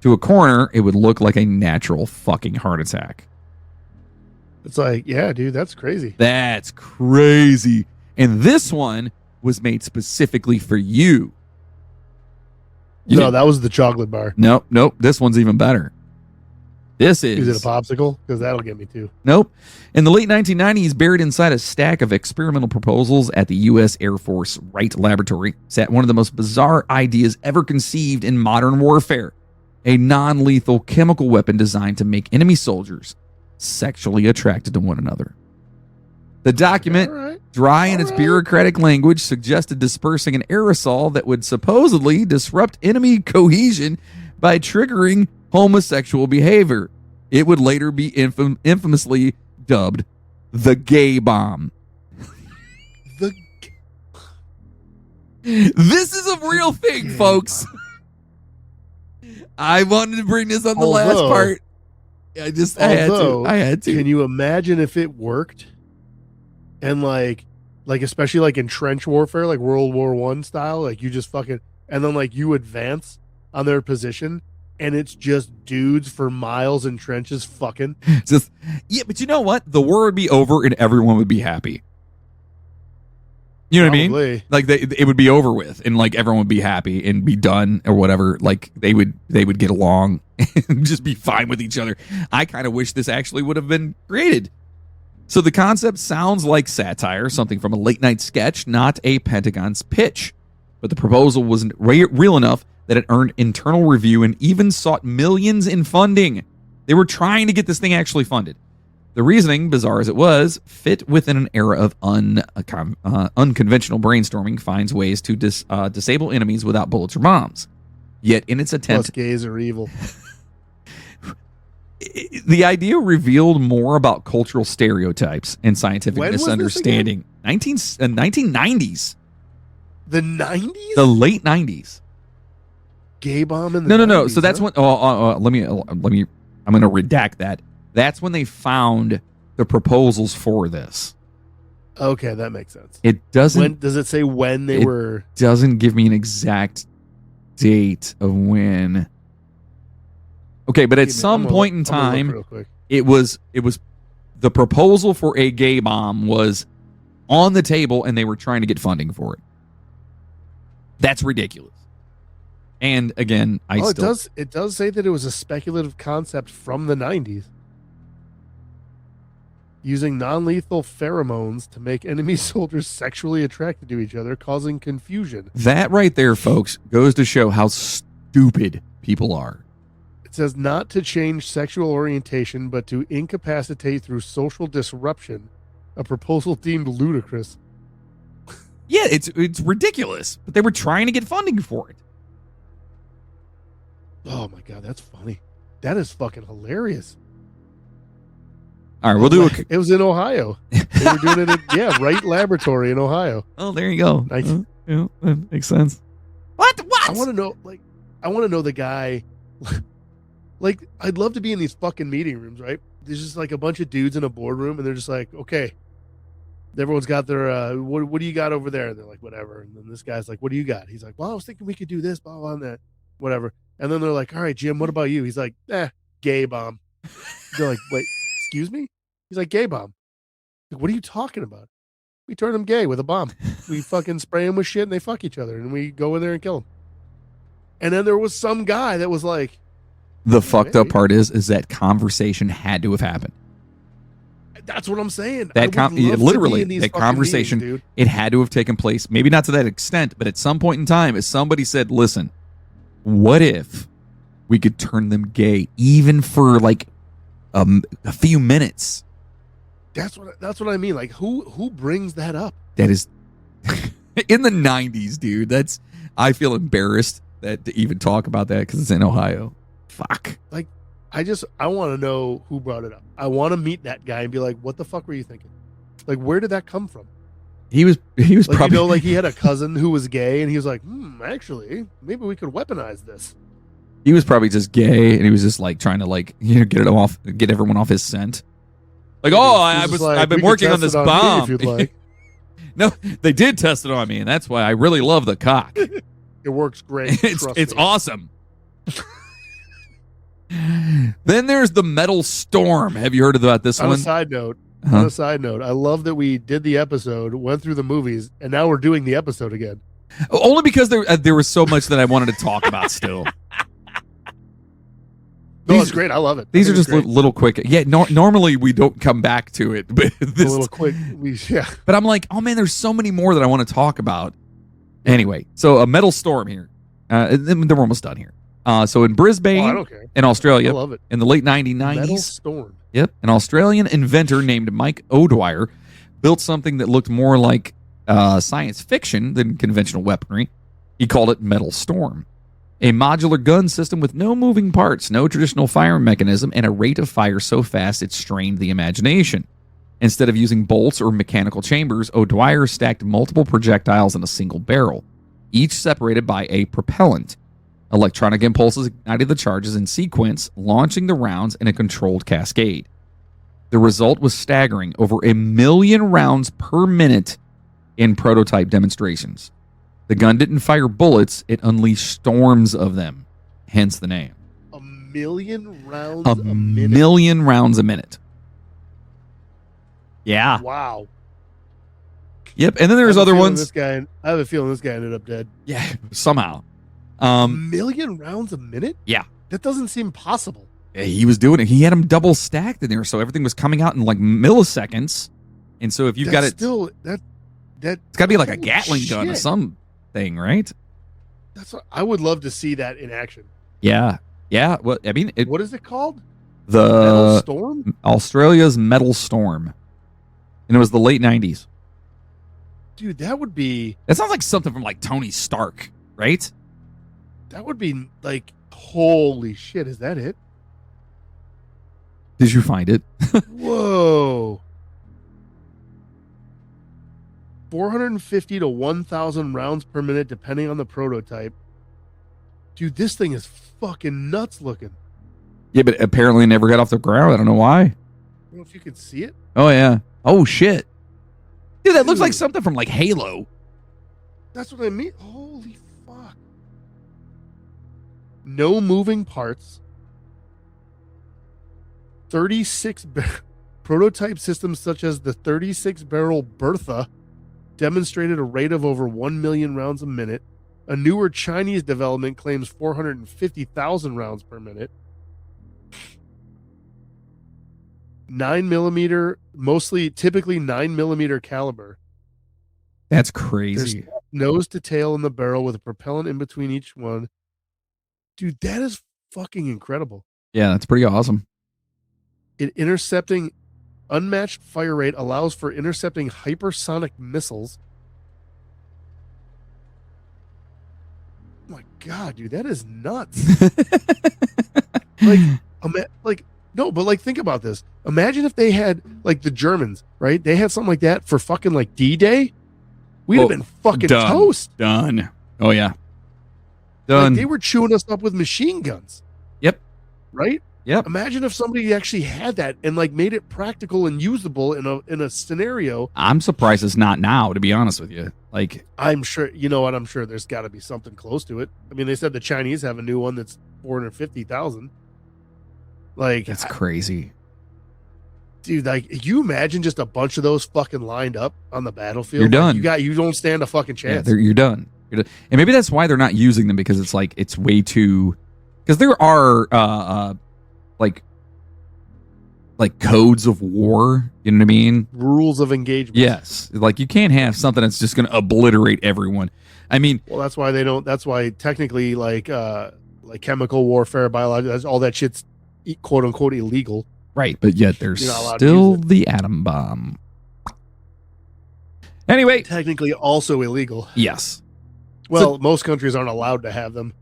S1: To a coroner, it would look like a natural fucking heart attack.
S2: It's like, yeah, dude, that's crazy.
S1: That's crazy. And this one was made specifically for you.
S2: No, that was the chocolate bar.
S1: Nope. This one's even better. This is...
S2: Is it a popsicle? Because that'll get me too.
S1: Nope. In the late 1990s, buried inside a stack of experimental proposals at the U.S. Air Force Wright Laboratory, sat one of the most bizarre ideas ever conceived in modern warfare. A non-lethal chemical weapon designed to make enemy soldiers sexually attracted to one another. The document, dry in its bureaucratic language, suggested dispersing an aerosol that would supposedly disrupt enemy cohesion by triggering homosexual behavior. It would later be infamously dubbed the gay bomb. This is a real thing, folks. I wanted to bring this on the last part. I had to.
S2: Can you imagine if it worked? And like especially like in trench warfare, like World War I style, like you just fucking, and then like you advance on their position, and it's just dudes for miles in trenches fucking.
S1: Yeah, but you know what? The war would be over and everyone would be happy. You know what I mean? Like it would be over with, and like everyone would be happy and be done or whatever. Like they would get along and just be fine with each other. I kind of wish this actually would have been created. So the concept sounds like satire, something from a late night sketch, not a Pentagon's pitch. But the proposal wasn't real enough that it earned internal review and even sought millions in funding. They were trying to get this thing actually funded. The reasoning, bizarre as it was, fit within an era of unconventional brainstorming, finds ways to disable enemies without bullets or bombs. Yet in its attempt...
S2: Plus gays are evil.
S1: The idea revealed more about cultural stereotypes and scientific
S2: When was this
S1: misunderstanding. 1990s.
S2: The 90s?
S1: The late 90s.
S2: gay bomb in the
S1: No.
S2: 90s,
S1: So that's
S2: huh?
S1: when. Let me. I'm going to redact that. That's when they found the proposals for this.
S2: Okay, that makes sense.
S1: It doesn't.
S2: When does it say when they
S1: It
S2: were?
S1: doesn't give me an exact date of when. Okay, but at some point in
S2: I'm gonna look
S1: time,
S2: real quick.
S1: it was the proposal for a gay bomb was on the table, and they were trying to get funding for it. That's ridiculous. And again,
S2: It does say that it was a speculative concept from the 90s. Using non-lethal pheromones to make enemy soldiers sexually attracted to each other, causing confusion.
S1: That right there, folks, goes to show how stupid people are.
S2: It says not to change sexual orientation, but to incapacitate through social disruption. A proposal deemed ludicrous.
S1: Yeah, it's ridiculous, but they were trying to get funding for it.
S2: Oh my god, that's funny. That is fucking hilarious.
S1: All right, we'll do
S2: It was in Ohio. They were doing it at Wright Laboratory in Ohio.
S1: Oh, there you go.
S2: Nice.
S1: Yeah, that makes sense. What?
S2: I want to know the guy. Like, I'd love to be in these fucking meeting rooms, right? There's just like a bunch of dudes in a boardroom, and they're just like, okay, everyone's got their, what do you got over there? And they're like, whatever. And then this guy's like, what do you got? He's like, well, I was thinking we could do this, blah, blah, and that, whatever. And then they're like, all right, Jim, what about you? He's like, gay bomb. They're like, wait, excuse me? He's like, gay bomb. Like, what are you talking about? We turn them gay with a bomb. We fucking spray them with shit and they fuck each other, and we go in there and kill them. And then there was some guy that was like,
S1: the fucked up part is that conversation had to have happened.
S2: that's what I'm saying.
S1: That literally, that conversation,
S2: meetings,
S1: it had to have taken place. Maybe not to that extent, but at some point in time, if somebody said, listen, what if we could turn them gay even for like a few minutes?
S2: That's what I mean. Like, who brings that up?
S1: That is in the 90s, dude. I feel embarrassed that to even talk about that because it's in Ohio. Fuck.
S2: Like, I want to know who brought it up. I want to meet that guy and be like, what the fuck were you thinking? Like, where did that come from?
S1: He was
S2: like,
S1: probably,
S2: like he had a cousin who was gay, and he was like, actually, maybe we could weaponize this.
S1: he was probably just gay, and he was just like trying to like get everyone off his scent. Like, I've been working on this bomb.
S2: If you'd like.
S1: No, they did test it on me, and that's why I really love the cock.
S2: It works great.
S1: It's awesome. Then there's the Metal Storm. Have you heard about this one?
S2: On a side note, I love that we did the episode, went through the movies, and now we're doing the episode again.
S1: Only because there was so much that I wanted to talk about still.
S2: No, it's great. I love it.
S1: These are just little quick. Yeah, normally we don't come back to it, but this
S2: a little quick.
S1: But I'm like, oh man, there's so many more that I want to talk about. Anyway, so a Metal Storm here. Then we're almost done here. So in Brisbane,
S2: I don't care.
S1: in Australia,
S2: I love it.
S1: in the late 1990s,
S2: Metal Storm.
S1: Yep, an Australian inventor named Mike O'Dwyer built something that looked more like science fiction than conventional weaponry. He called it Metal Storm, a modular gun system with no moving parts, no traditional firing mechanism, and a rate of fire so fast it strained the imagination. Instead of using bolts or mechanical chambers, O'Dwyer stacked multiple projectiles in a single barrel, each separated by a propellant. Electronic impulses ignited the charges in sequence, launching the rounds in a controlled cascade. The result was staggering, over 1 million rounds per minute in prototype demonstrations. The gun didn't fire bullets, it unleashed storms of them, hence the name.
S2: 1 million rounds
S1: a
S2: minute?
S1: million rounds a minute. Yeah.
S2: Wow.
S1: Yep, and then there's other ones.
S2: I have a feeling this guy ended up dead.
S1: Yeah, somehow.
S2: 1 million rounds a minute?
S1: Yeah.
S2: That doesn't seem possible.
S1: Yeah, he was doing it. He had them double stacked in there, so everything was coming out in like milliseconds. And so if you've got it,
S2: still that
S1: it's got to be like a Gatling gun or
S2: shit.
S1: something, right?
S2: That's what, I would love to see that in action.
S1: Yeah, yeah. Well, I mean,
S2: What is it called?
S1: the
S2: Metal Storm?
S1: Australia's Metal Storm, and it was the late 90s.
S2: Dude, that would be
S1: That sounds like something from like Tony Stark, right?
S2: like, holy shit, is that it?
S1: Did you find it?
S2: Whoa. 450 to 1,000 rounds per minute, depending on the prototype. Dude, this thing is fucking nuts looking.
S1: Yeah, but apparently it never got off the ground. I don't know why.
S2: I don't know if you can see it.
S1: Oh, yeah. Oh, shit. Dude, that looks like
S2: Dude.
S1: something from like Halo.
S2: That's what I mean. Holy fuck. No moving parts. 36 prototype systems such as the 36-barrel Bertha demonstrated a rate of over 1 million rounds a minute. A newer Chinese development claims 450,000 rounds per minute. 9mm, typically 9mm caliber.
S1: That's crazy.
S2: There's nose to tail in the barrel with a propellant in between each one. Dude, that is fucking incredible.
S1: Yeah, that's pretty awesome.
S2: Intercepting unmatched fire rate allows for intercepting hypersonic missiles. Oh my God, dude, that is nuts. Think about this. Imagine if they had like the Germans, right? They had something like that for fucking like D-Day. We'd have been fucking toast.
S1: Done. Oh, yeah. Done.
S2: Like, they were chewing us up with machine guns.
S1: Yep.
S2: Right?
S1: Yep.
S2: Imagine if somebody actually had that and like made it practical and usable in a scenario.
S1: I'm surprised it's not now, to be honest with you. Like,
S2: I'm sure, you know what? I'm sure there's got to be something close to it. I mean, they said the Chinese have a new one that's 450,000. Like,
S1: that's crazy.
S2: Dude, like, you imagine just a bunch of those fucking lined up on the battlefield?
S1: You're done.
S2: You don't stand a fucking chance.
S1: Yeah, you're done. And maybe that's why they're not using them, because it's like, it's way too, because there are like codes of war, you know what I mean?
S2: Rules of engagement.
S1: Yes. Like, you can't have something that's just going to obliterate everyone. I mean,
S2: well, that's why technically like chemical warfare, biological, all that shit's quote unquote illegal.
S1: Right, but yet there's still the atom bomb. Anyway,
S2: technically also illegal.
S1: Yes.
S2: Well, most countries aren't allowed to have them.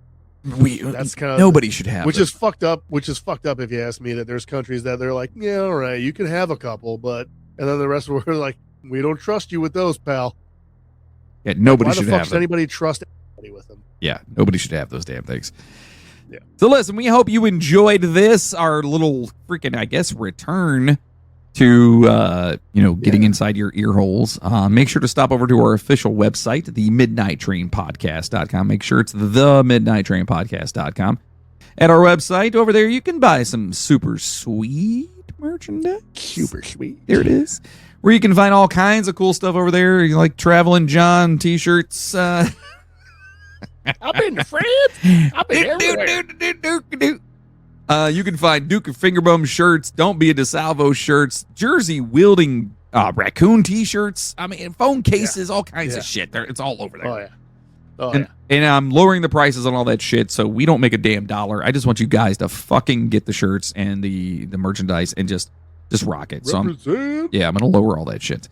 S2: That's kind of
S1: nobody should have.
S2: Which is fucked up. Which is fucked up if you ask me. That there's countries that they're like, yeah, all right, you can have a couple, but and then the rest of the world are like, we don't trust you with those, pal.
S1: Yeah, nobody
S2: Why
S1: should
S2: the fuck
S1: have
S2: should
S1: them.
S2: anybody trust anybody with them?
S1: Yeah, nobody should have those damn things.
S2: Yeah.
S1: So listen, we hope you enjoyed this, our little freaking, I guess, return to getting inside your ear holes. Make sure to stop over to our official website, the midnighttrainpodcast.com. Make sure it's the midnighttrainpodcast.com. At our website over there, you can buy some super sweet merchandise.
S2: Super sweet.
S1: There it is. Where you can find all kinds of cool stuff over there. You like Traveling John t-shirts.
S2: I've been to France. I've been everywhere.
S1: You can find Duke of Fingerbum shirts, Don't Be a DeSalvo shirts, jersey wielding raccoon t-shirts. I mean, phone cases, all kinds of shit. It's all over there.
S2: Oh yeah.
S1: And I'm lowering the prices on all that shit, so we don't make a damn dollar. I just want you guys to fucking get the shirts and the merchandise and just rock it. So I'm gonna lower all that shit.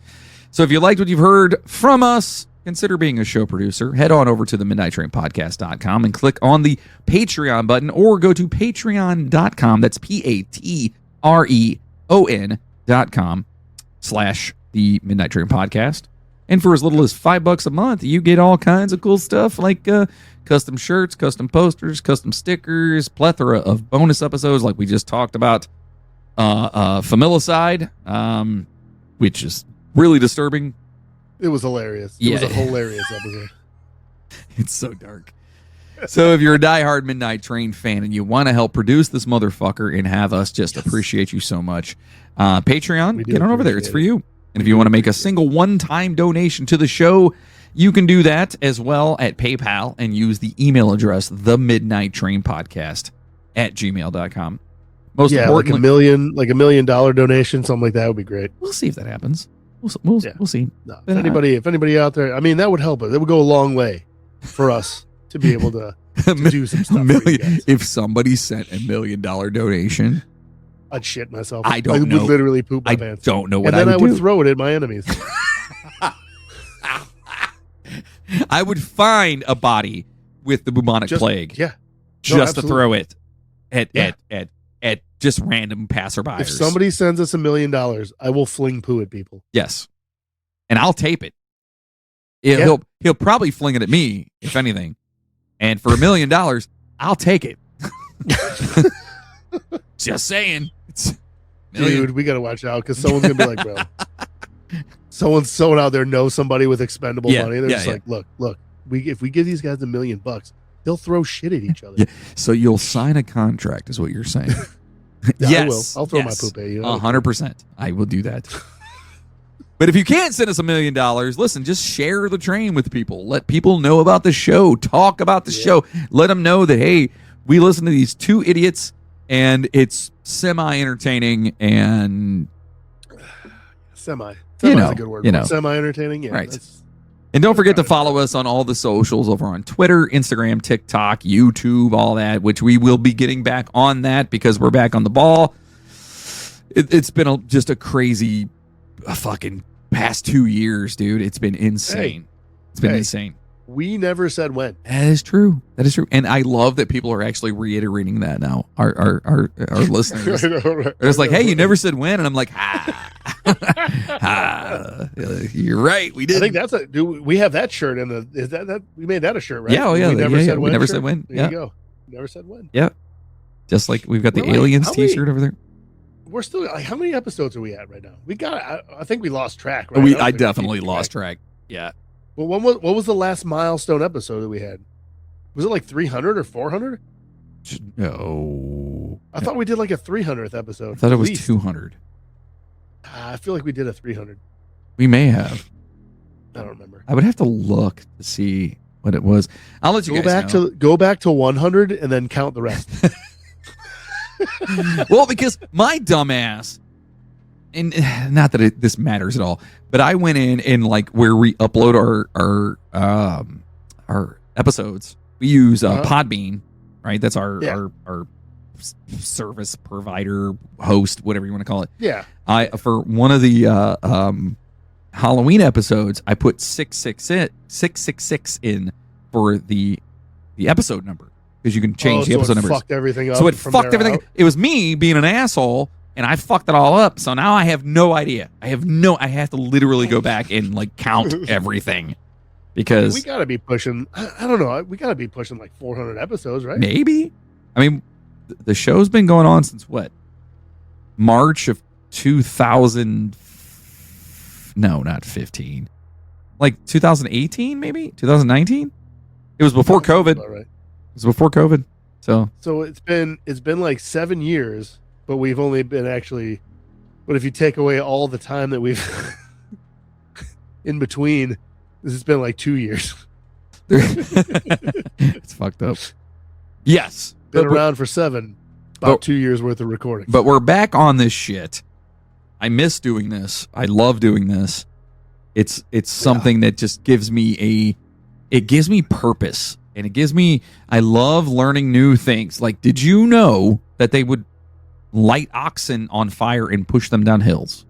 S1: So if you liked what you've heard from us, consider being a show producer. Head on over to the midnighttrainpodcast.com and click on the Patreon button, or go to patreon.com. That's patreon.com/the Midnight Train Podcast. And for as little as $5 a month, you get all kinds of cool stuff like custom shirts, custom posters, custom stickers, plethora of bonus episodes like we just talked about. Familicide, which is really disturbing.
S2: It was hilarious. It was a hilarious episode.
S1: It's so dark. So if you're a diehard Midnight Train fan and you want to help produce this motherfucker and have us just appreciate you so much, Patreon, get on over there. It's for you. And if you want to make a single one-time donation to the show, you can do that as well at PayPal and use the email address, themidnighttrainpodcast@gmail.com. Most importantly,
S2: like $1 million donation, something like that would be great.
S1: We'll see if that happens. We'll see.
S2: No, if anybody out there, I mean, that would help us. It would go a long way for us to be able to do some stuff. For you guys.
S1: If somebody sent $1 million donation,
S2: I'd shit myself.
S1: I
S2: would
S1: know.
S2: literally poop my pants.
S1: Don't know what
S2: and then
S1: I would do.
S2: throw it at my enemies.
S1: I would find a body with the bubonic plague.
S2: Yeah.
S1: Just to throw it at just random passerbyers.
S2: If somebody sends us $1 million, I will fling poo at people.
S1: Yes. And I'll tape it. He'll probably fling it at me, if anything. And for $1 million, I'll take it. Just saying. It's
S2: Dude, we got to watch out because someone's going to be like, bro, someone out there knows somebody with expendable money. They're just like, look, if we give these guys $1 million, they'll throw shit at each other.
S1: Yeah. So you'll sign a contract is what you're saying.
S2: Yeah, yes. I will. I'll throw my poop at you.
S1: 100%. I will do that. But if you can't send us $1 million, listen, just share the train with people. Let people know about the show. Talk about the show. Let them know that, hey, we listen to these two idiots and it's semi-entertaining and...
S2: Semi.
S1: You know,
S2: a good word.
S1: You know.
S2: Semi-entertaining, yeah.
S1: Right. And don't forget to follow us on all the socials over on Twitter, Instagram, TikTok, YouTube, all that, which we will be getting back on that because we're back on the ball. It's been just a crazy fucking past 2 years, dude. It's been insane. It's been insane.
S2: We never said when.
S1: That is true. And I love that people are actually reiterating that now. Our listeners are just like, hey, you never said when, and I'm like, you're right. We did.
S2: I think that's we have that shirt in the. Is that we made that a shirt, right?
S1: Yeah,
S2: We never said when.
S1: We never said when.
S2: There you go. Never said when.
S1: Yeah. Just like we've got the Aliens T-shirt over there.
S2: We're still like, how many episodes are we at right now? We got. I think we lost track. Right?
S1: I definitely lost track. Yeah.
S2: Well, what was the last milestone episode that we had? Was it like 300 or 400?
S1: No.
S2: I thought we did like a 300th episode.
S1: I thought it was 200.
S2: I feel like we did a 300.
S1: We may have.
S2: I don't remember.
S1: I would have to look to see what it was. I'll let you guys know.
S2: Go back to 100 and then count the rest.
S1: Well, because my dumbass, and not that this matters at all, but I went in and like where we upload our episodes, we use Podbean, right? That's our service provider, host, whatever you want to call it.
S2: Yeah.
S1: For one of the Halloween episodes, I put 666 in for the episode number because you can change the episode numbers.
S2: Fucked everything up.
S1: So it fucked everything.
S2: Out.
S1: It was me being an asshole. And I fucked it all up. So now I have no idea. I have to literally go back and like count everything because
S2: we got to be pushing. I don't know. We got to be pushing like 400 episodes, right?
S1: Maybe. I mean, the show's been going on since what? March of 2000. No, not 15. Like 2018, maybe 2019. It was before COVID.
S2: Right. It
S1: was before COVID. So
S2: it's been like 7 years. But we've only been but if you take away all the time that we've in between, this has been like 2 years.
S1: It's fucked up. Yes.
S2: Been around for 7, about 2 years worth of recording.
S1: But we're back on this shit. I miss doing this. I love doing this. It's something that just gives me purpose. And I love learning new things. Like, did you know that they would light oxen on fire and push them down hills?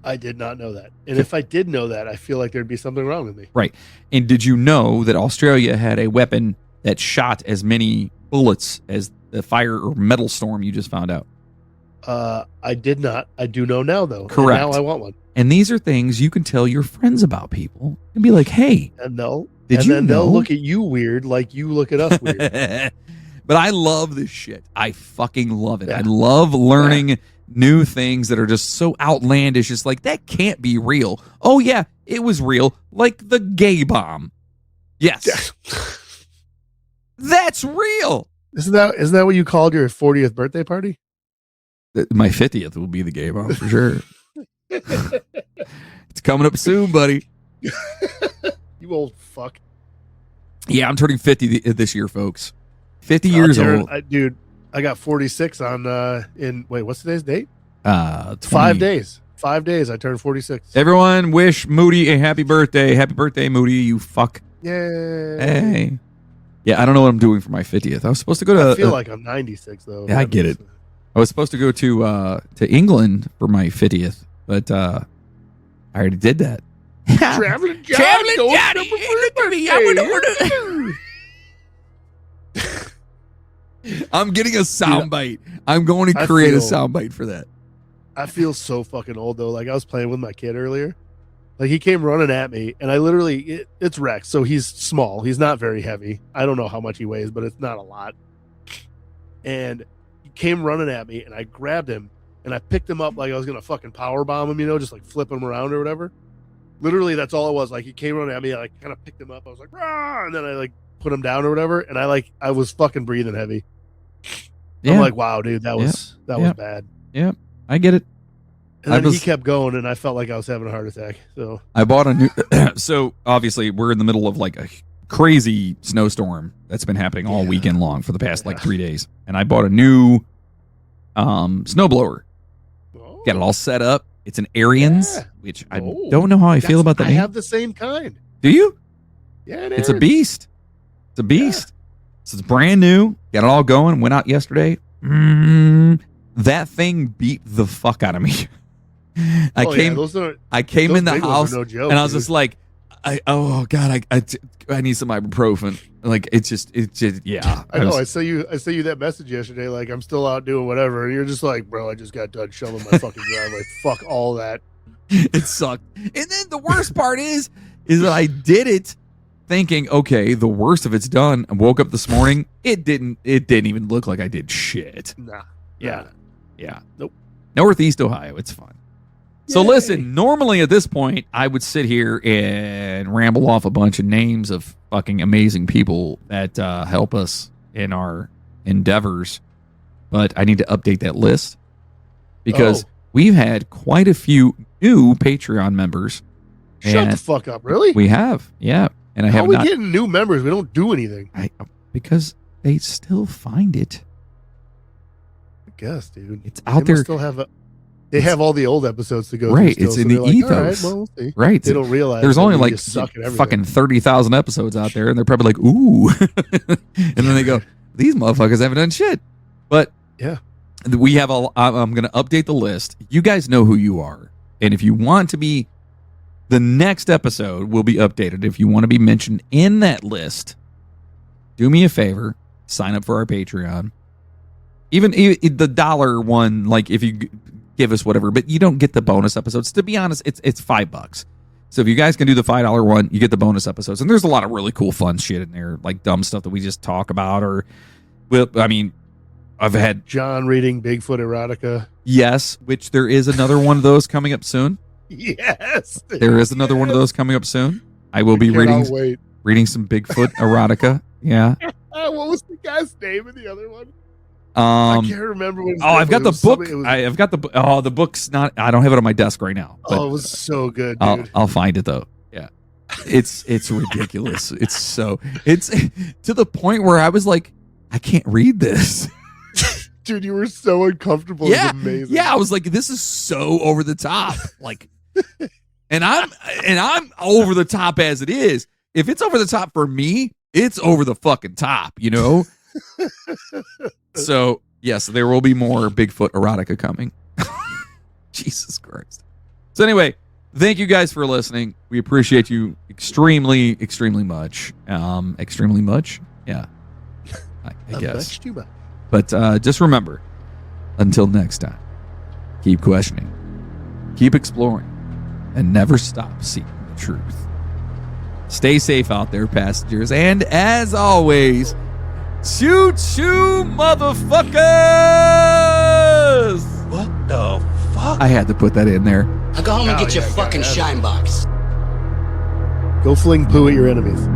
S2: I did not know that. And if I did know that, I feel like there'd be something wrong with me.
S1: Right. And did you know that Australia had a weapon that shot as many bullets as the fire or metal storm you just found out?
S2: I did not. I do know now, though.
S1: Correct.
S2: And now I want one.
S1: And these are things you can tell your friends about people and be like, hey.
S2: And they'll look at you weird like you look at us weird.
S1: But I love this shit. I fucking love it. Yeah. I love learning new things that are just so outlandish. It's like, that can't be real. Oh, yeah, it was real. Like the gay bomb. Yes. That's real.
S2: Isn't that what you called your 40th birthday party?
S1: My 50th will be the gay bomb for sure. It's coming up soon, buddy.
S2: You old fuck.
S1: Yeah, I'm turning 50 this year, folks. 50 years old.
S2: Dude, I got 46 on what's today's date?
S1: 5
S2: days. 5 days I turned 46.
S1: Everyone wish Moody a happy birthday. Happy birthday, Moody, you fuck.
S2: Yay.
S1: Hey. Yeah, I don't know what I'm doing for my 50th. I was supposed to go to
S2: I feel like I'm 96 though.
S1: Yeah, I get it. I was supposed to go to England for my 50th, but I already did that.
S2: Traveling Johnny.
S1: I'm getting a soundbite. I'm going to create a soundbite for that.
S2: I feel so fucking old though. Like I was playing with my kid earlier, Like he came running at me, and I literally it's Rex, so he's small. He's not very heavy. I don't know how much he weighs, but it's not a lot. And he came running at me, and I grabbed him, and I picked him up like I was gonna fucking power bomb him, just like flip him around or whatever. Literally, that's all it was. Like he came running at me, I like kind of picked him up. I was like, rah! And then I like put him down or whatever, and I was fucking breathing heavy. I'm like, wow, dude, that was bad.
S1: Yeah, I get it.
S2: And then he kept going, and I felt like I was having a heart attack. So
S1: I bought a new. So obviously, we're in the middle of like a crazy snowstorm that's been happening all weekend long for the past like 3 days, and I bought a new snowblower.
S2: Oh.
S1: Got it all set up. It's an Ariens, which I don't know how I feel about that.
S2: I have the same kind.
S1: Do you?
S2: Yeah,
S1: it's a beast. It's a beast. So it's brand new. Got it all going. Went out yesterday. That thing beat the fuck out of me. I came in the house no joke, and I was just like, I need some ibuprofen. Like it's just yeah.
S2: I know. I sent you that message yesterday. Like I'm still out doing whatever, and you're just like, bro, I just got done shoveling my fucking driveway. Fuck all that.
S1: It sucked. And then the worst part is that I did it thinking, okay, the worst of it's done. I woke up this morning. It didn't even look like I did shit.
S2: Nah.
S1: Yeah. Yeah.
S2: Nope.
S1: Northeast Ohio. It's fun. So listen, normally at this point, I would sit here and ramble off a bunch of names of fucking amazing people that help us in our endeavors. But I need to update that list because we've had quite a few new Patreon members.
S2: Shut the fuck up. Really?
S1: We have. Yeah. And
S2: How are we getting new members? We don't do anything.
S1: Because they still find it.
S2: I guess, dude.
S1: It's out there.
S2: They have all the old episodes to go through.
S1: Right, it's in the ethos.
S2: All right, well, we'll see.
S1: Right.
S2: They don't realize
S1: there's only like
S2: fucking
S1: 30,000 episodes out there, and they're probably like, ooh. And then they go, these motherfuckers haven't done shit. But
S2: yeah,
S1: we have I'm going to update the list. You guys know who you are. And if you want to be, the next episode will be updated. If you want to be mentioned in that list, do me a favor, sign up for our Patreon. Even the $1 one, like if you give us whatever, but you don't get the bonus episodes. To be honest, it's $5. So if you guys can do the $5 one, you get the bonus episodes. And there's a lot of really cool fun shit in there, like dumb stuff that we just talk about. Or, well, I mean, I've had
S2: John reading Bigfoot erotica.
S1: Yes, which there is another one of those coming up soon.
S2: Yes,
S1: there is another one of those coming up soon. I will be reading some Bigfoot erotica. Yeah.
S2: What was the guy's name in the other one? I can't remember what.
S1: I've got the book. I've got the. The book's not. I don't have it on my desk right now.
S2: But it was so good, dude.
S1: I'll find it though. Yeah, it's ridiculous. It's to the point where I was like, I can't read this.
S2: Dude, you were so uncomfortable.
S1: Yeah,
S2: it was amazing.
S1: Yeah, I was like, this is so over the top. Like, and I'm over the top as it is. If it's over the top for me, it's over the fucking top. You know. So, yes, there will be more Bigfoot erotica coming. Jesus Christ. So anyway, thank you guys for listening. We appreciate you extremely, extremely much. Extremely much? Yeah. I guess.
S2: Much too much.
S1: But just remember, until next time, keep questioning, keep exploring, and never stop seeking the truth. Stay safe out there, passengers. And as always, choo-choo, motherfuckers!
S5: What the fuck?
S1: I had to put that in there.
S5: Now go home and get your fucking shine box.
S2: Go fling poo at your enemies.